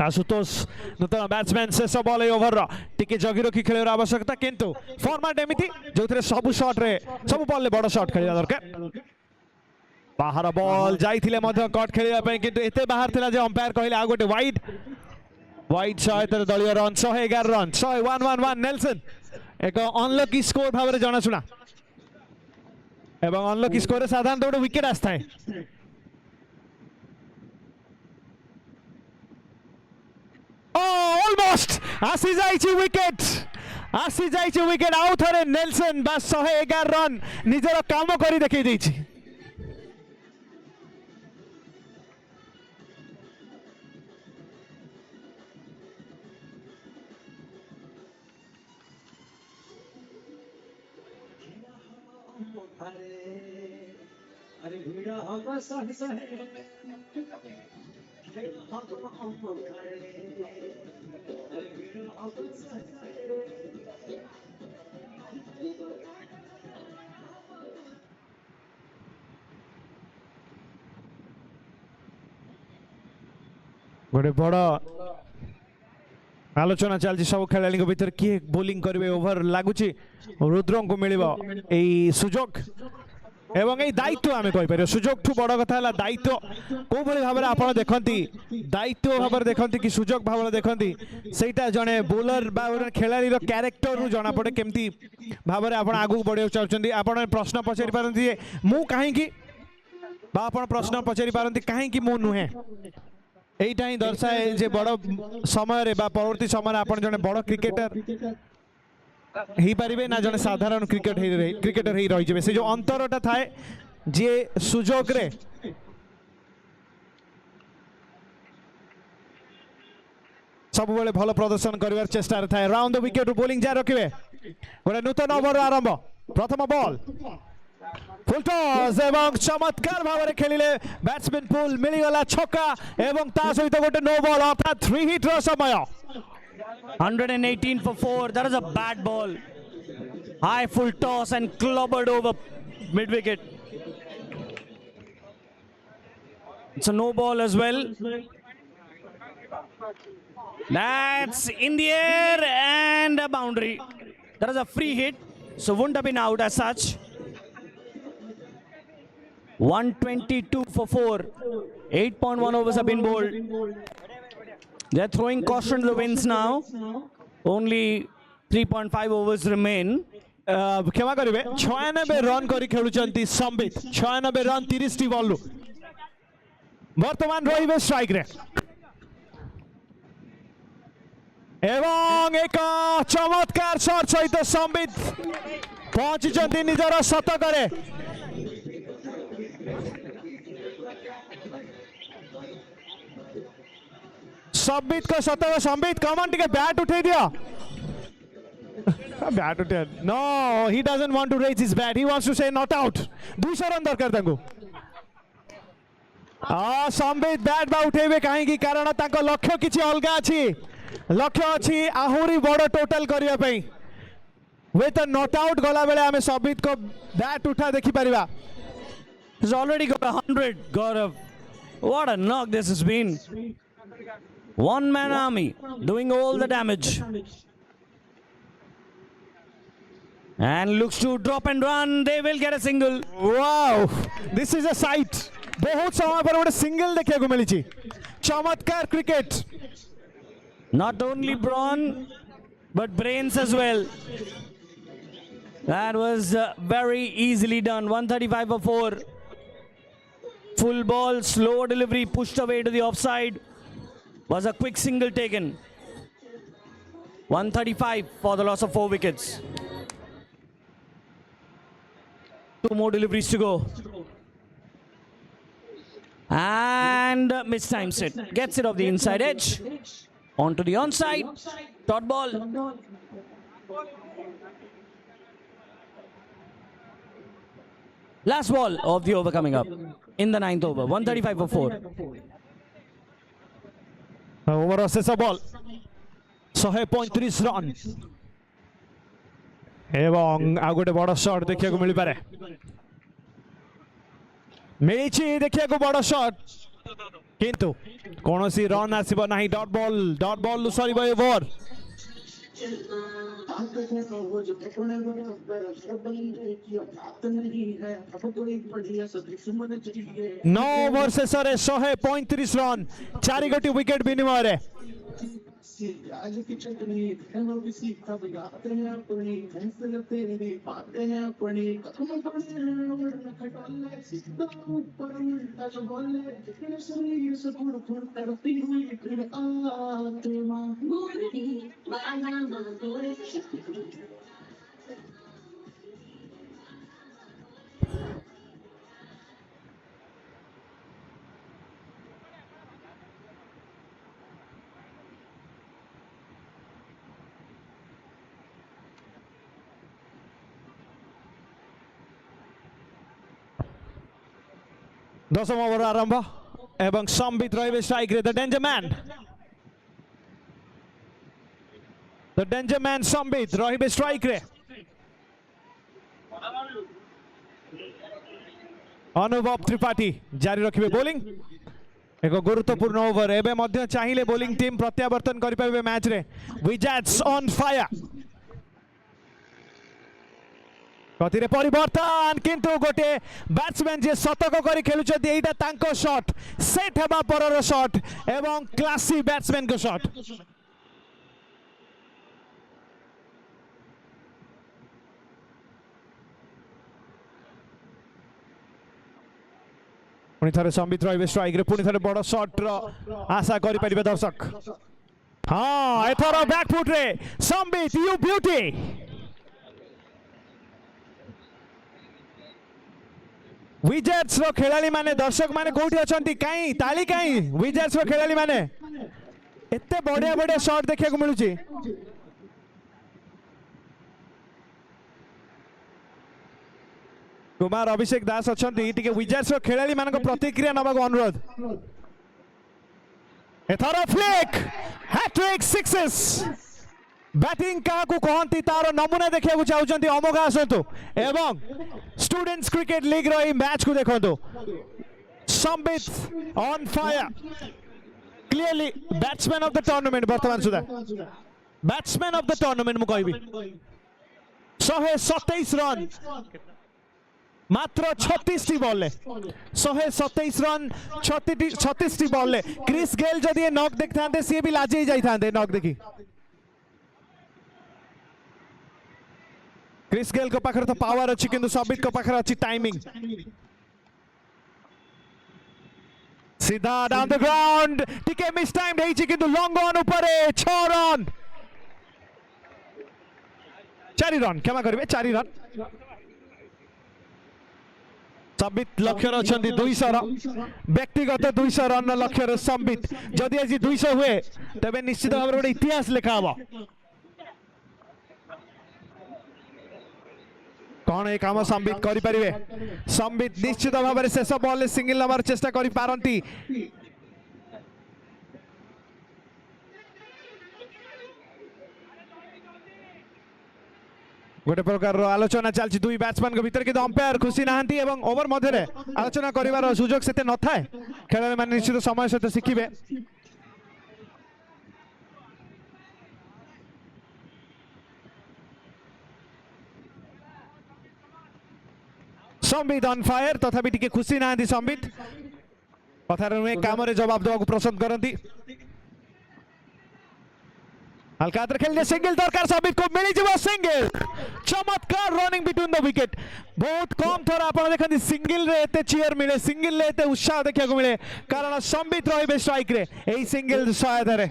आशुतोष नूतन बैट्समैन शेष बॉल ए ओवर टिके जगी रखी खेल आवश्यकता किंतु फॉर्मेट एमती जो सब शॉट रे सब बॉल ले बड़ शॉट खेलिया दरकार बाहर बॉल जाइथिले मध्य कट खेलिया पय किंतु एते बाहर थिला जे अंपायर कहले आ गोटे वाइड वाइड 100 दलीय रन 111 रन 111 नेल्सन एक अनलकी स्कोर भाव में जनाशुना एवं अनलकी स्कोर साधारण गोटे विकेट आसता है ऑलमोस्ट आसी जाइछि विकेट आउ थरे नेल्सन बा 111 रन निजर काम करी देखै दैछि गोटे बड़ आलोचना चलती सब खेलाड़ी भीतर किए बोलिंग करेंगे ओवर लगुच रुद्र को मिल सुजोग एवं ये दायित्व आम कहीपर सुजोग ठू बड़ कथा है दायित्व कौ भाव में आप देखती दायित्व भाव में देखती कि सुजोग भाव में देखती सेटा जड़े बोलर खेलाड़ी क्यारेक्टर रू जना पड़े केमती भाव में आप आगू बढ़ा चाहते आप प्रश्न पचारि पारती मु कहीं प्रश्न पचारि पारती कहीं मु नुहे यहीटा ही दर्शाए जे बड़ समय परवर्ती समय आप जड़े बड़ क्रिकेटर ही पारिबे ना जड़े साधारण क्रिकेटर ही रही से जो अंतरटा थाए जे सुजोग रे सब बेले भल प्रदर्शन करिवार चेष्टा रे थाए राउंड द विकेट बोलिंग जा रखिबे गोटे नूतन ओवर आरंभ प्रथम बॉल फुल टॉस एवं चमत्कार भाव में खेलिले बैट्समैन पुल मिलगला छक्का एवं ता सहित गोटे नो बॉल अर्थात 3 हिट रो समय 118 for 4. That is a bad ball. High full toss and clobbered over mid wicket. It's a no ball as well. That's in the air and a boundary. That is a free hit, so wouldn't have been out as such. 122 for 4. 8.1 overs have been bowled. They're throwing caution to the winds now. Only 3.5 overs remain. क्षमा करेंगे 96 run करी खेलुचंती Sambit 96 run 30 T ball वर्तमान रहिबे strike रे एवं एक चमत्कार shot सहित संबित पहुंचुचंती निजर शतक रे संबित को शतक संबित कमन टिके बैट उठे दिया बैट उठे no he doesn't want to raise his bat he wants to say not out 200 run दरकार तांको संबित बैट बा उठेबे काहे की कारण तांको लक्ष्य किछि अलगा अछि लक्ष्य अछि आहुरी बड़ टोटल करिया पई विथ नॉट आउट गला बेले हमें संबित को बैट उठा देखि परिबा He's already got 100. Gaurav, what a knock this has been. One man army doing all the damage. And looks to drop and run. They will get a single. Wow, this is a sight. बहुत समय पर ଗୋଟେ single देखिया को मिली छी चमत्कार cricket Not only brawn but brains as well. That was very easily done. 135 for 4. Full ball, slow delivery, pushed away to the offside. Was a quick single taken. 135 for the loss of 4 wickets. 2 more deliveries to go. And mistimes it. Gets it off the inside edge. Onto the onside. Dot ball. Last ball of the over coming up. In the 9th over. 135 for 4. Over शेष ball 135 run एवं आ गोटे बड़ shot देखिया को मिल पारे मिली देखिया को बड़ शॉट किंतु कौनसी रन आसीबो नाही डॉट बॉल सरीबो ओवर नौ ओवर शेषे 135 रन 4 गोटी विकेट विनिमय आज की चटनी भी सीखा आते हैं अपनी फैसले तेरे पाते हैं अपनी कदम खटोले सीधा ऊपर उल्टा जो बोले तेरे शरीर से फुड़ फुड़ करती हुई फिर आत्मा मुरली बाला मधुर दशम ओवर आरंभ एवं संबित रहिबे स्ट्राइक रे द डेंजर मैन संबित रहिबे स्ट्राइक रे अनुभव त्रिपाठी जारी रखिबे बॉलिंग एक गुरुत्वपूर्ण ओवर एबे मध्य चाहिए बॉलिंग टीम प्रत्यावर्तन करि पाबे मैच रे विजेट्स ऑन फायर गति परिवर्तन किंतु गोटे बैट्समैन जे शतक करी खेलुछथि एटा तांको शॉट सेट हेबा परर शॉट एवं क्लासी बैट्समैन को शॉट पुणी थरे संबित रहिबे स्ट्राइक रे पुणी थरे बड़ शॉट रो आशा करि परिबे दर्शक हां एथरो बैक फुट रे संबित यू ब्यूटी विजेट्स रो खेलाड़ी माने दर्शक माने कोठी अछंती काई ताली काई विजेट्स रो खेलाड़ी माने एते बढ़िया बढ़िया शॉट देखिया को मिलुची कुमार अभिषेक दास अछंती टिके विजेट्स रो खेलाड़ी माने को प्रतिक्रिया नबा को अनुरोध एथरो फ्लिक हैट्रिक सिक्सेस बैटिंग क्या कहती तार नमूना देखा चाहते अमोघ आसतु एवं स्टूडेंट्स क्रिकेट लीग रो मैच को देखो Sambit on fire clearly batsman of the tournament वर्तमान सुधा बैट्समैन ऑफ द टूर्नामेंट मु कहबी 127 रन मात्र 36 टी बॉल 127 रन 36 टी बॉल क्रिस गेल जदि नॉक देखते सी भी लाजे जाते नॉक देखी क्रिस गेल को पाखर तो पावर अच्छी किंतु संबित को पाखर अच्छी टाइमिंग सीधा डाउन द ग्राउंड टिके मिस टाइम देइछि किंतु लॉन्ग ऑन ऊपर 6 रन 4 रन क्षमा करिवे 4 रन संबित लक्ष्य अछंती 200 रन व्यक्तिगत 200 रन लक्ष्य संबित जदि आज 200 हुए तबे निश्चित भाव रे इतिहास लिखा हबो कौन एक काम संबित करि परिवे संबित निश्चित भाव में शेष बॉल सिंगल नंबर चेष्टा करि पारंती गोटे प्रकार आलोचना चलछि दुई बैट्समैन के भीतर कि अंपायर खुशी नाहंती एवं ओवर मध्य आलोचना करिवार सुजोग सेते न थाए खेलाड़ी माने निश्चित समय सहित शिखिबे संबित ऑन फायर तथापि टिके खुशी ना संबित कथार नुहे काम जवाब देवा पसंद करती हल्का खेल सिंगल दरकार संबित को मिल जाव सिंगल चमत्कार रनिंग बिटवीन द विकेट बहुत कम थर आप देखते सिंगल रे एते चीयर मिले सिंगल रे एते उत्साह देखा मिले कारण संबित रहिबे स्ट्राइक रे एई सिंगल सहायता रे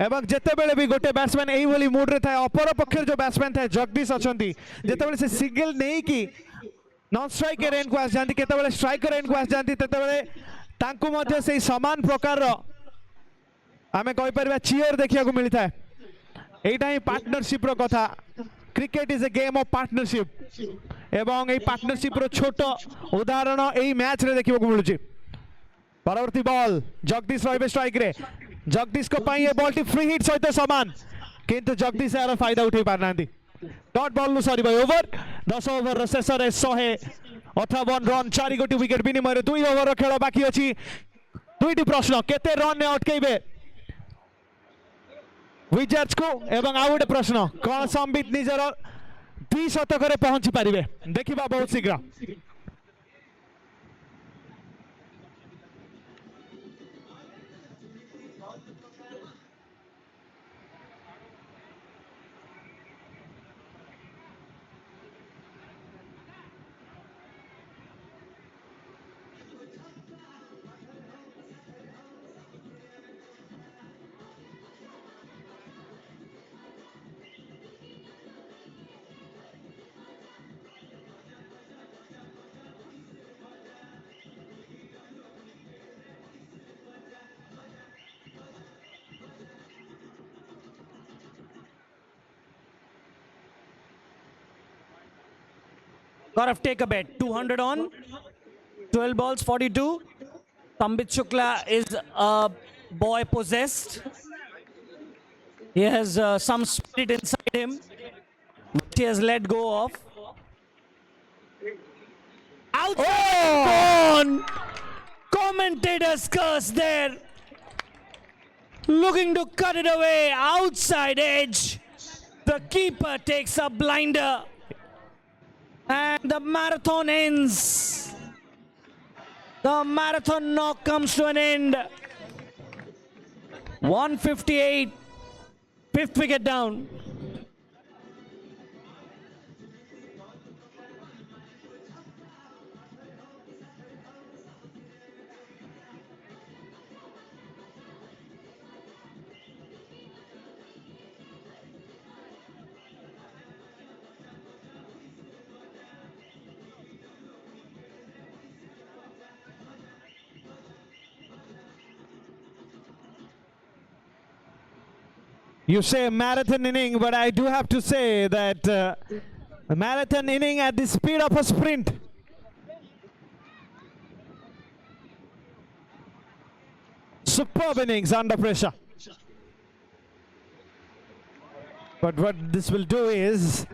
एवं जिते बेले भी गोटे बैट्समैन एई भली मूड रे थाए अपर पक्षर जो बैट्समैन थाए जगदीश अछंती जिते बेले से सिंगल नहीं की नॉन स्ट्राइक रेन को आस जाती केते स्ट्राइक रेन को आस जाती से समान प्रकार आम कहीपर चीयर देखा मिलता है यहीटा ही पार्टनरशिप रो कथा cricket is a game of partnership एवं ये पार्टनरशिप रो छोट उदाहरण यही मैच रे देखा मिलूँ परवर्ती बॉल जगदीश रहिबे स्ट्राइक रे जगदीश को पाई ये बॉल टी फ्री हिट सहित समान किंतु जगदीश यार फायदा उठे पारना डॉट बॉल सरी ओवर 10 ओवर शेष 158 रन 4 गोटी विकेट विनिमय 2 ओवर खेल बाकी अच्छी दुईटी प्रश्न केते रन ने अटकेबे विजार्ड्स को एवं आउ गोटे प्रश्न कौन संबित निजर 2 शतक रे पहुंची पारिबे देखिबा बहुत शीघ्र Gaurav, take a bet. 200 on, 12 balls, 42. Sambit Shukla is a boy possessed. He has some spirit inside him, which he has let go of. Outside commentator's curse there. Looking to cut it away. Outside edge. The keeper takes a blinder. And the marathon ends. The marathon knock comes to an end. 158. Fifth wicket down. You say marathon inning, but I do have to say that a marathon inning at the speed of a sprint. Superb innings under pressure. But what this will do is,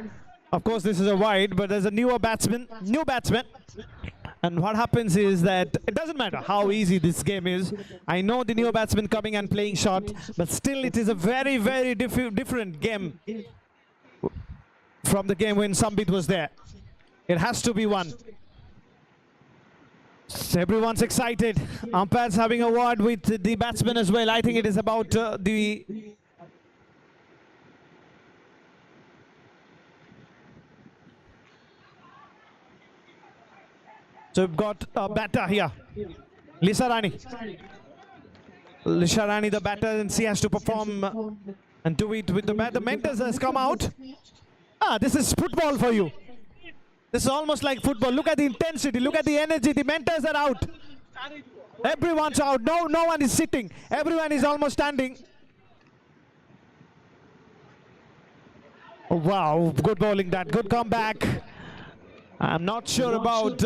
of course, this is a wide, but there's a new batsman. And what happens is that it doesn't matter how easy this game is. I know the new batsman coming and playing short, but still it is a very, very different game from the game when Sambit was there. It has to be won. So everyone's excited. Umpires having a word with the batsman as well. I think it is about the... So we've got a batter here, Lisa Rani. Lisa Rani, the batter, and she has to perform and do it with the bat. The Mentos has come out. This is football for you. This is almost like football. Look at the intensity. Look at the energy. The Mentos are out. Everyone's out. No one is sitting. Everyone is almost standing. Oh, wow, good bowling that. Good comeback. I'm not sure about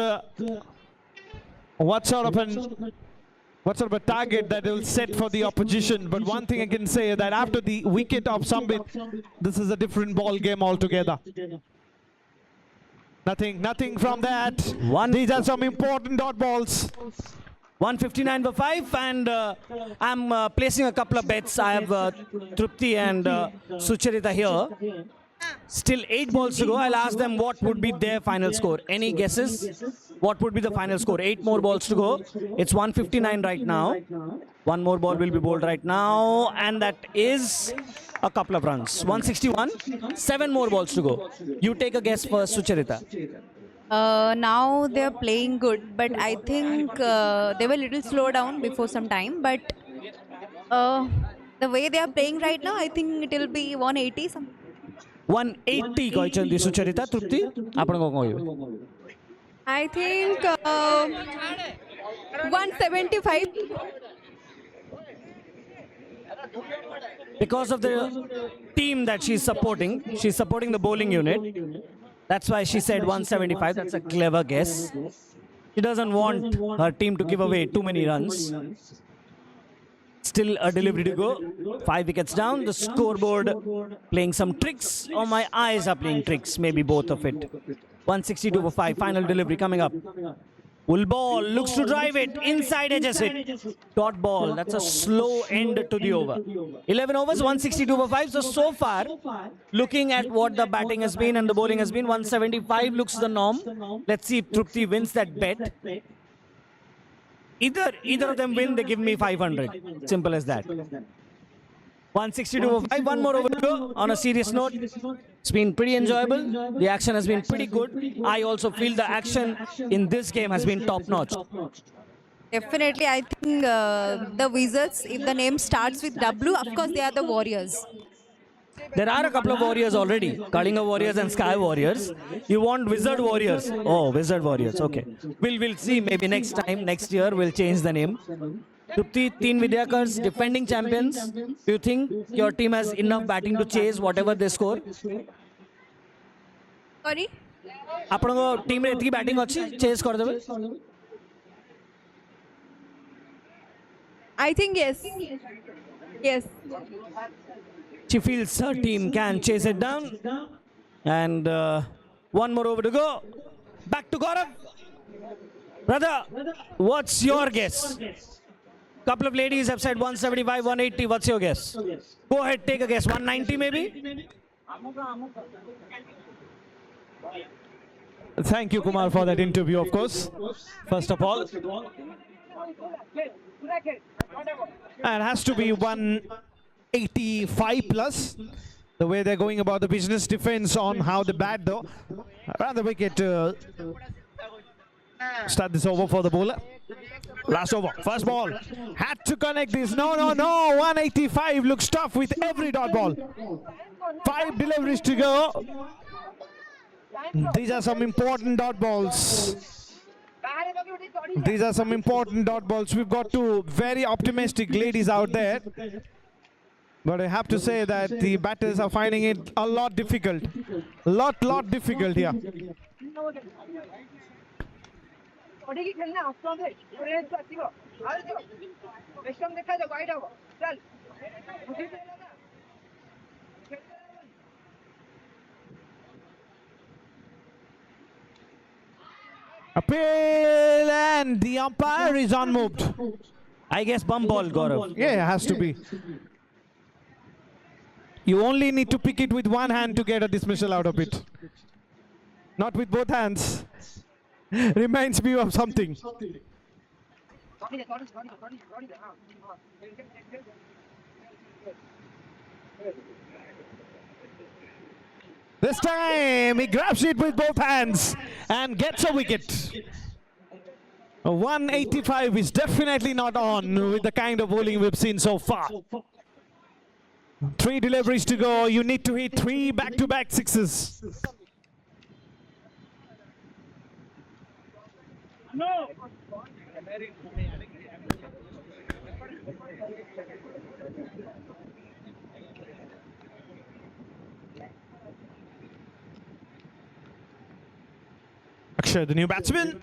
what sort of a target that will set for the opposition. But one thing I can say is that after the wicket of Sambit, this is a different ball game altogether. Nothing from that. These are some important dot balls. 159 for 5, and I'm placing a couple of bets. I have Trupti and Sucharita here. Still 8 balls to go. I'll ask them what would be their final score. Any guesses? What would be the final score? 8 more balls to go. It's 159 right now. One more ball will be bowled right now, and that is a couple of runs. 161. 7 more balls to go. You take a guess first, Sucharita. Now they're playing good, but I think they were a little slow down before some time. But the way they are playing right now, I think it will be 180 something. 180 କହିଛନ୍ତି ସୁଚରିତା ତୃପ୍ତି ଆପଣ କଣ କହିବେ? I think 175. Because of the team that she's supporting the bowling unit. That's why she said 175. That's a clever guess. She doesn't want her team to give away too many runs. Still a delivery to go. 5 wickets down. The scoreboard playing some tricks. Oh, my eyes are playing tricks. Maybe both of it. 162 for 5. Final delivery coming up. Will ball looks to drive it inside edges it. Dot ball. That's a slow end to the over. 11 overs, 162 for 5. So far, looking at what the batting has been and the bowling has been, 175 looks the norm. Let's see if Trupti wins that bet. Either of them win, they give me 500. Simple as that. 162 for 5. One more over to go. On a serious note, it's been pretty enjoyable. The action has been pretty good. I also feel the action in this game has been top notch. Definitely, I think the Wizards, if the name starts with W, of course they are the Warriors. There are a couple of warriors already. Kalinga Warriors and Sky Warriors. You want Wizard Warriors? Oh, Wizard Warriors. Okay. We'll see. Maybe next time, next year, we'll change the name. Trupti, Teen Vidyakars, defending champions. Do you think your team has enough batting to chase whatever they score? Sorry? ଆପଣଙ୍କ ଟିମ୍ରେ ଏତିକି batting ଅଛି chess କରିଦେବେ? I think yes. Yes. She feels her team can chase it down. And one more over to go. Back to Gaurav. Brother, what's your guess? Couple of ladies have said 175, 180. What's your guess? Go ahead, take a guess. 190 maybe? Thank you, Kumar, for that interview, of course. First of all. And it has to be 185 plus. The way they're going about the business defense on how they bat, though. Around the wicket. Start this over for the bowler. Last over, first ball. Had to connect this. No. 185 looks tough with every dot ball. 5 deliveries to go. These are some important dot balls. These are some important dot balls. We've got two very optimistic ladies out there. But I have to say that the batters are finding it a lot difficult. Lot difficult here. Appeal, and the umpire is unmoved. I guess bump ball, Gaurav. Yeah, it has to be. You only need to pick it with one hand to get a dismissal out of it. Not with both hands. Reminds me of something. This time he grabs it with both hands and gets a wicket. 185 is definitely not on with the kind of bowling we've seen so far. 3 deliveries to go. You need to hit 3 back-to-back sixes. No. Akshay, the new batsman.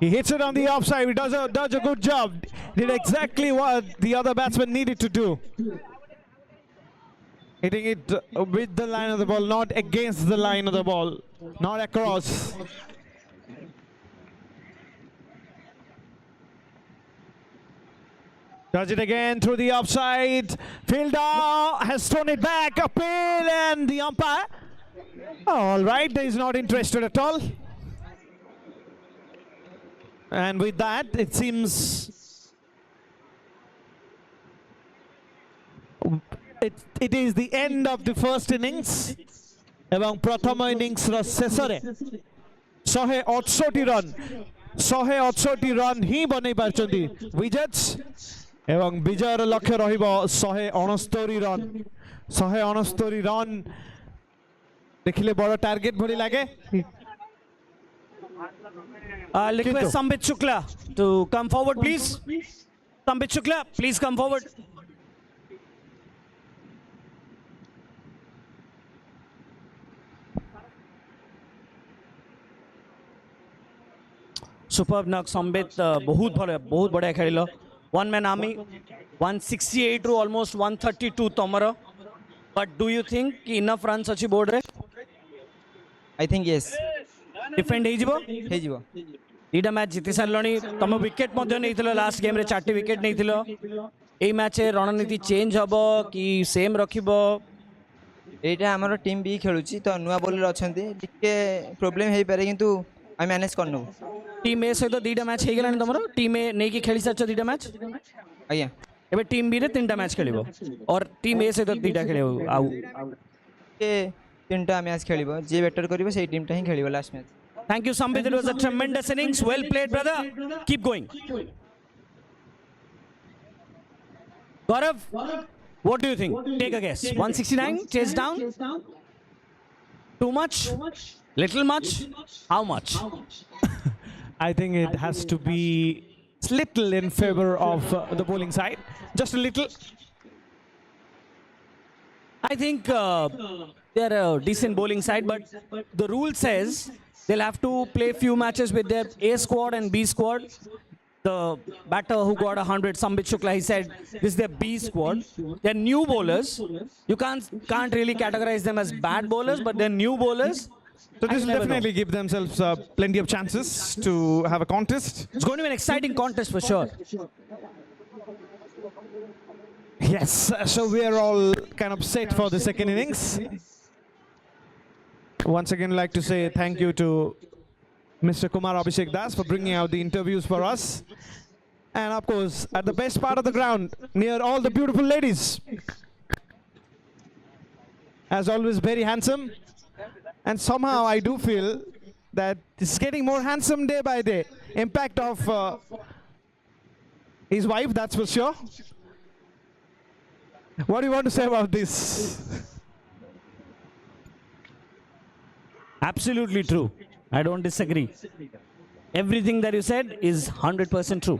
He hits it on the offside. He does a good job. Did exactly what the other batsman needed to do. Hitting it with the line of the ball, not against the line of the ball, not across. Does it again through the offside. Fielder has thrown it back. Appeal, and the umpire. All right, he's not interested at all. And with that, it seems it is the end of the first innings. এবং প্রথম innings ର ଶେଷରେ 168 run 168 run ହିଁ ବନେଇ ପାରିଛନ୍ତି ୱିଜର୍ଡସ୍ ଏବଂ ବିଜୟର ଲକ୍ଷ୍ୟ ରହିବ 169 ରନ୍ 169 ରନ୍ ଦେଖିଲେ ବଡ଼ ଟାର୍ଗେଟ ଭଳି ଲାଗେ। Request Sambit Shukla to come forward, please. Sambit Shukla, please come forward. Superb knock, Sambit. बहुत बढ़िया खेलिलो. One man army, 168 ru almost 132 tomara. But do you think enough runs अच्छी board रे? I think yes. Defend ହେଇଯିବ? ହେଇଯିବ। दुटा match जीति सारे तुम विकेट नहीं लास्ट गेम रे 4टी विकेट नहीं ए मैच रणनीति चेंज हम कि सेम रखिबो एटा हमर टीम भी खेलुची तो नुआ बॉलर अछंती टिके प्रॉब्लम हेई पारे किंतु आ मैनेज करनु टीम ए सहित दुटा मैच हो गलानी तुम टीम ए नहीं कि खेली सारछ दुटा मैच आज्ञा एबे टीम बी रे 3टा मैच खेलिबो और टीम ए सहित दुटा खेलिबो आउ के 3टा मैच खेलिबो जे बेटर करिवो सेही टीम टा ही खेलिबो last match Thank you, Sambit. It was a tremendous innings. Well played, brother. Keep going. Gaurav, what do you think? Take a guess. 169, chase down. Too much? Little much? How much? I think it has to be little in favor of the bowling side. Just a little. I think they're a decent bowling side, but the rule says they'll have to play few matches with their A squad and B squad. The batter who got 100, Sambit Shukla, he said this is their B squad. They're new bowlers. You can't really categorize them as bad bowlers, but they're new bowlers. So this will definitely give themselves plenty of chances to have a contest. It's going to be an exciting contest for sure. Yes, so we are all kind of set for the second innings. Once again, like to say thank you to Mr. Kumar Abhishek Das for bringing out the interviews for us. And of course, at the best part of the ground, near all the beautiful ladies. As always, very handsome. And somehow I do feel that it's getting more handsome day by day. Impact of his wife, that's for sure. What do you want to say about this? Absolutely true. I don't disagree. Everything that you said is 100% true.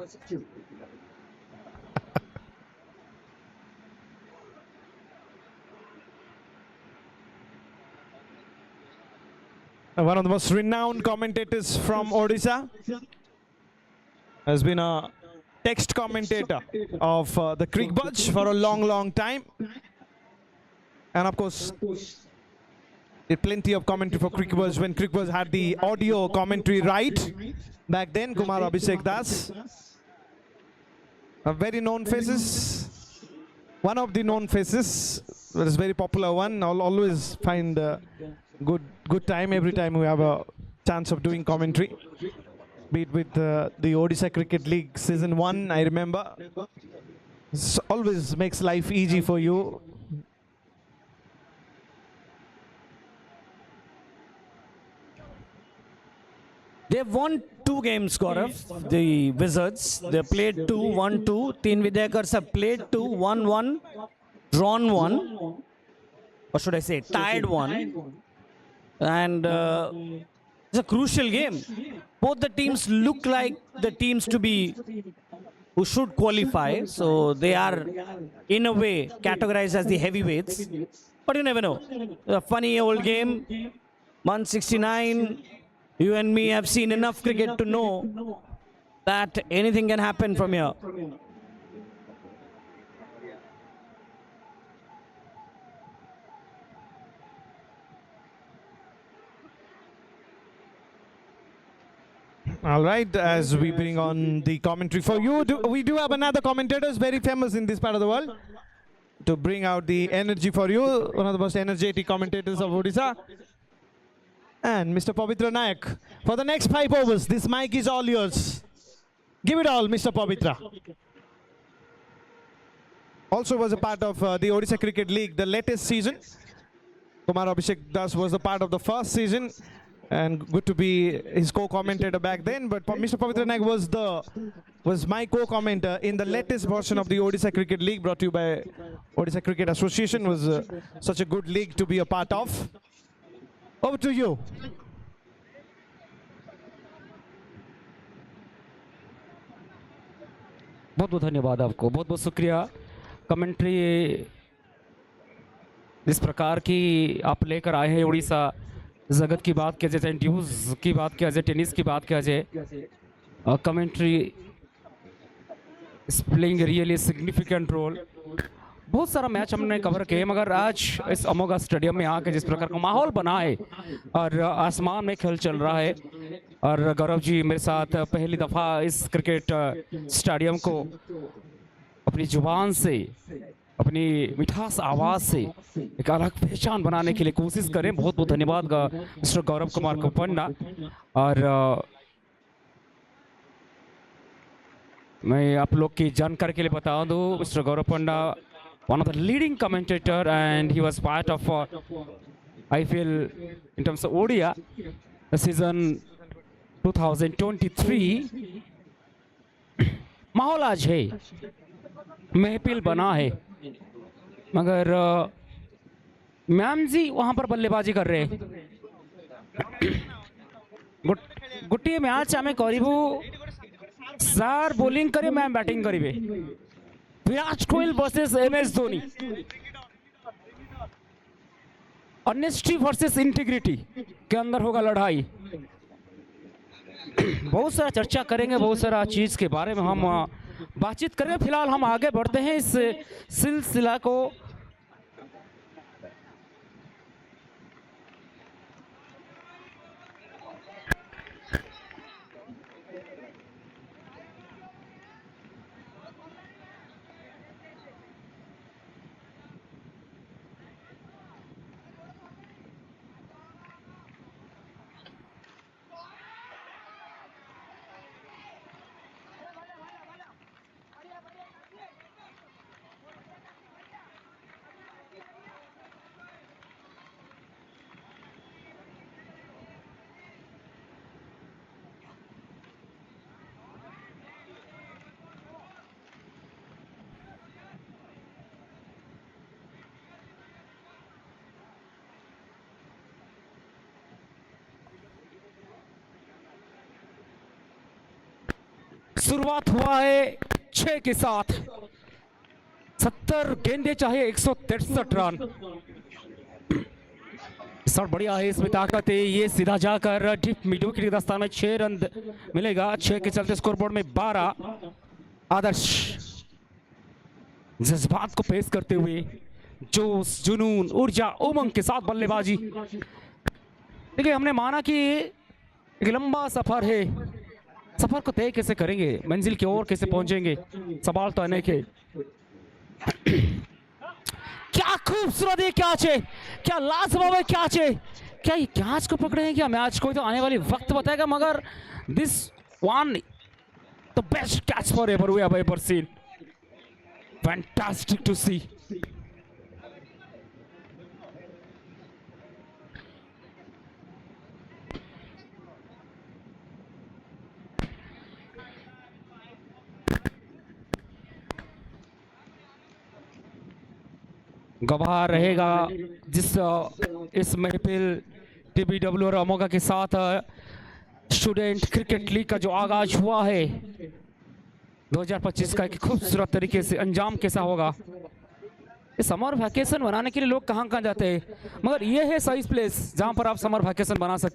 One of the most renowned commentators from Odisha has been a text commentator of the Creek Budge for a long time. And of course, plenty of commentary for Cricket Budge when Cricket Budge had the audio commentary right back then. Kumar Abhishek Das, a very known faces, one of the known faces, that is very popular one. I'll always find good time every time we have a chance of doing commentary, be it with the Odisha Cricket League season 1. I remember, always makes life easy for you. They've won 2 games, Gaurav, the Wizards. They played 2, 1-2. Teen Vidyakars have played 2, 1-1, drawn 1. Or should I say, tied 1. And it's a crucial game. Both the teams look like the teams to be who should qualify. So they are, in a way, categorized as the heavyweights. But you never know. A funny old game, 169. You and me have seen enough cricket to know that anything can happen from here. All right, as we bring on the commentary for you, we do have another commentator very famous in this part of the world to bring out the energy for you. One of the most energetic commentators of Odisha. And Mr. Pavitra Nayak, for the next 5 overs, this mic is all yours. Give it all, Mr. Pavitra. Also was a part of the Odisha Cricket League, the latest season. Kumar Abhishek Das was a part of the first season, and good to be his co-commentator back then. But Mr. Pavitra Nayak was my co-commentator in the latest version of the Odisha Cricket League, brought to you by Odisha Cricket Association. Was such a good league to be a part of. Over to you. बहुत बहुत धन्यवाद आपको, बहुत बहुत शुक्रिया। Commentary जिस प्रकार की आप लेकर आए हैं, उड़ीसा जगत की बात किया जाए, न्यूज़ की बात किया जाए, टेनिस की बात किया जाए, commentary is playing really significant role. बहुत सारा मैच हमने कवर किए, मगर आज इस अमोगा स्टेडियम में आके जिस प्रकार का माहौल बना है और आसमान में खेल चल रहा है, और गौरव जी मेरे साथ पहली दफ़ा इस क्रिकेट स्टेडियम को अपनी जुबान से, अपनी मिठास आवाज़ से एक अलग पहचान बनाने के लिए कोशिश करें। बहुत बहुत धन्यवाद मिस्टर गौरव कुमार कोपन्ना। और मैं आप लोग की जानकारी के लिए बता दूं, mister Gaurav Panna one of the leading commentator, and he was part of IPL in terms of ODI the season 2023। माहौल आज है, महफिल बना है, मगर मैम जी वहां पर बल्लेबाजी कर रहे हैं। गोटे मैच आम करू, सार बोलिंग करे, मैम बैटिंग करेंगे। Virat Kohli versus MS Dhoni, honesty versus integrity के अंदर होगा लड़ाई। बहुत सारा चर्चा करेंगे, बहुत सारा चीज के बारे में हम बातचीत करेंगे। फिलहाल हम आगे बढ़ते हैं इस सिलसिला को। शुरुआत हुआ है 6 के साथ, 70 गेंदे चाहिए 163 रन। सर बढ़िया है, इसमें ताकत है, ये सीधा जाकर डीप मिडो की दास्तान में 6 रन मिलेगा। 6 के चलते स्कोरबोर्ड में 12। आदर्श जज्बात को पेश करते हुए जोश, जुनून, ऊर्जा, उमंग के साथ बल्लेबाजी। देखिए, हमने माना कि एक लंबा सफर है, सफर को तय कैसे करेंगे, मंजिल की ओर कैसे पहुंचेंगे, सवाल तो अनेक है। क्या खूबसूरत है कैच है, क्या लाजवाब है कैच है। क्या ये कैच को पकड़े हैं, क्या मैच को तो आने वाली वक्त बताएगा, मगर this one the best catch forever we have ever seen. Fantastic to see. गवाह रहेगा जिस इस महफिल TBW और अमोगा के साथ स्टूडेंट क्रिकेट लीग का जो आगाज हुआ है 2025 का, एक खूबसूरत तरीके से अंजाम कैसा होगा। ये समर वैकेशन बनाने के लिए लोग कहाँ जाते हैं, मगर ये है सही प्लेस जहाँ पर आप समर वैकेशन बना सकते हैं।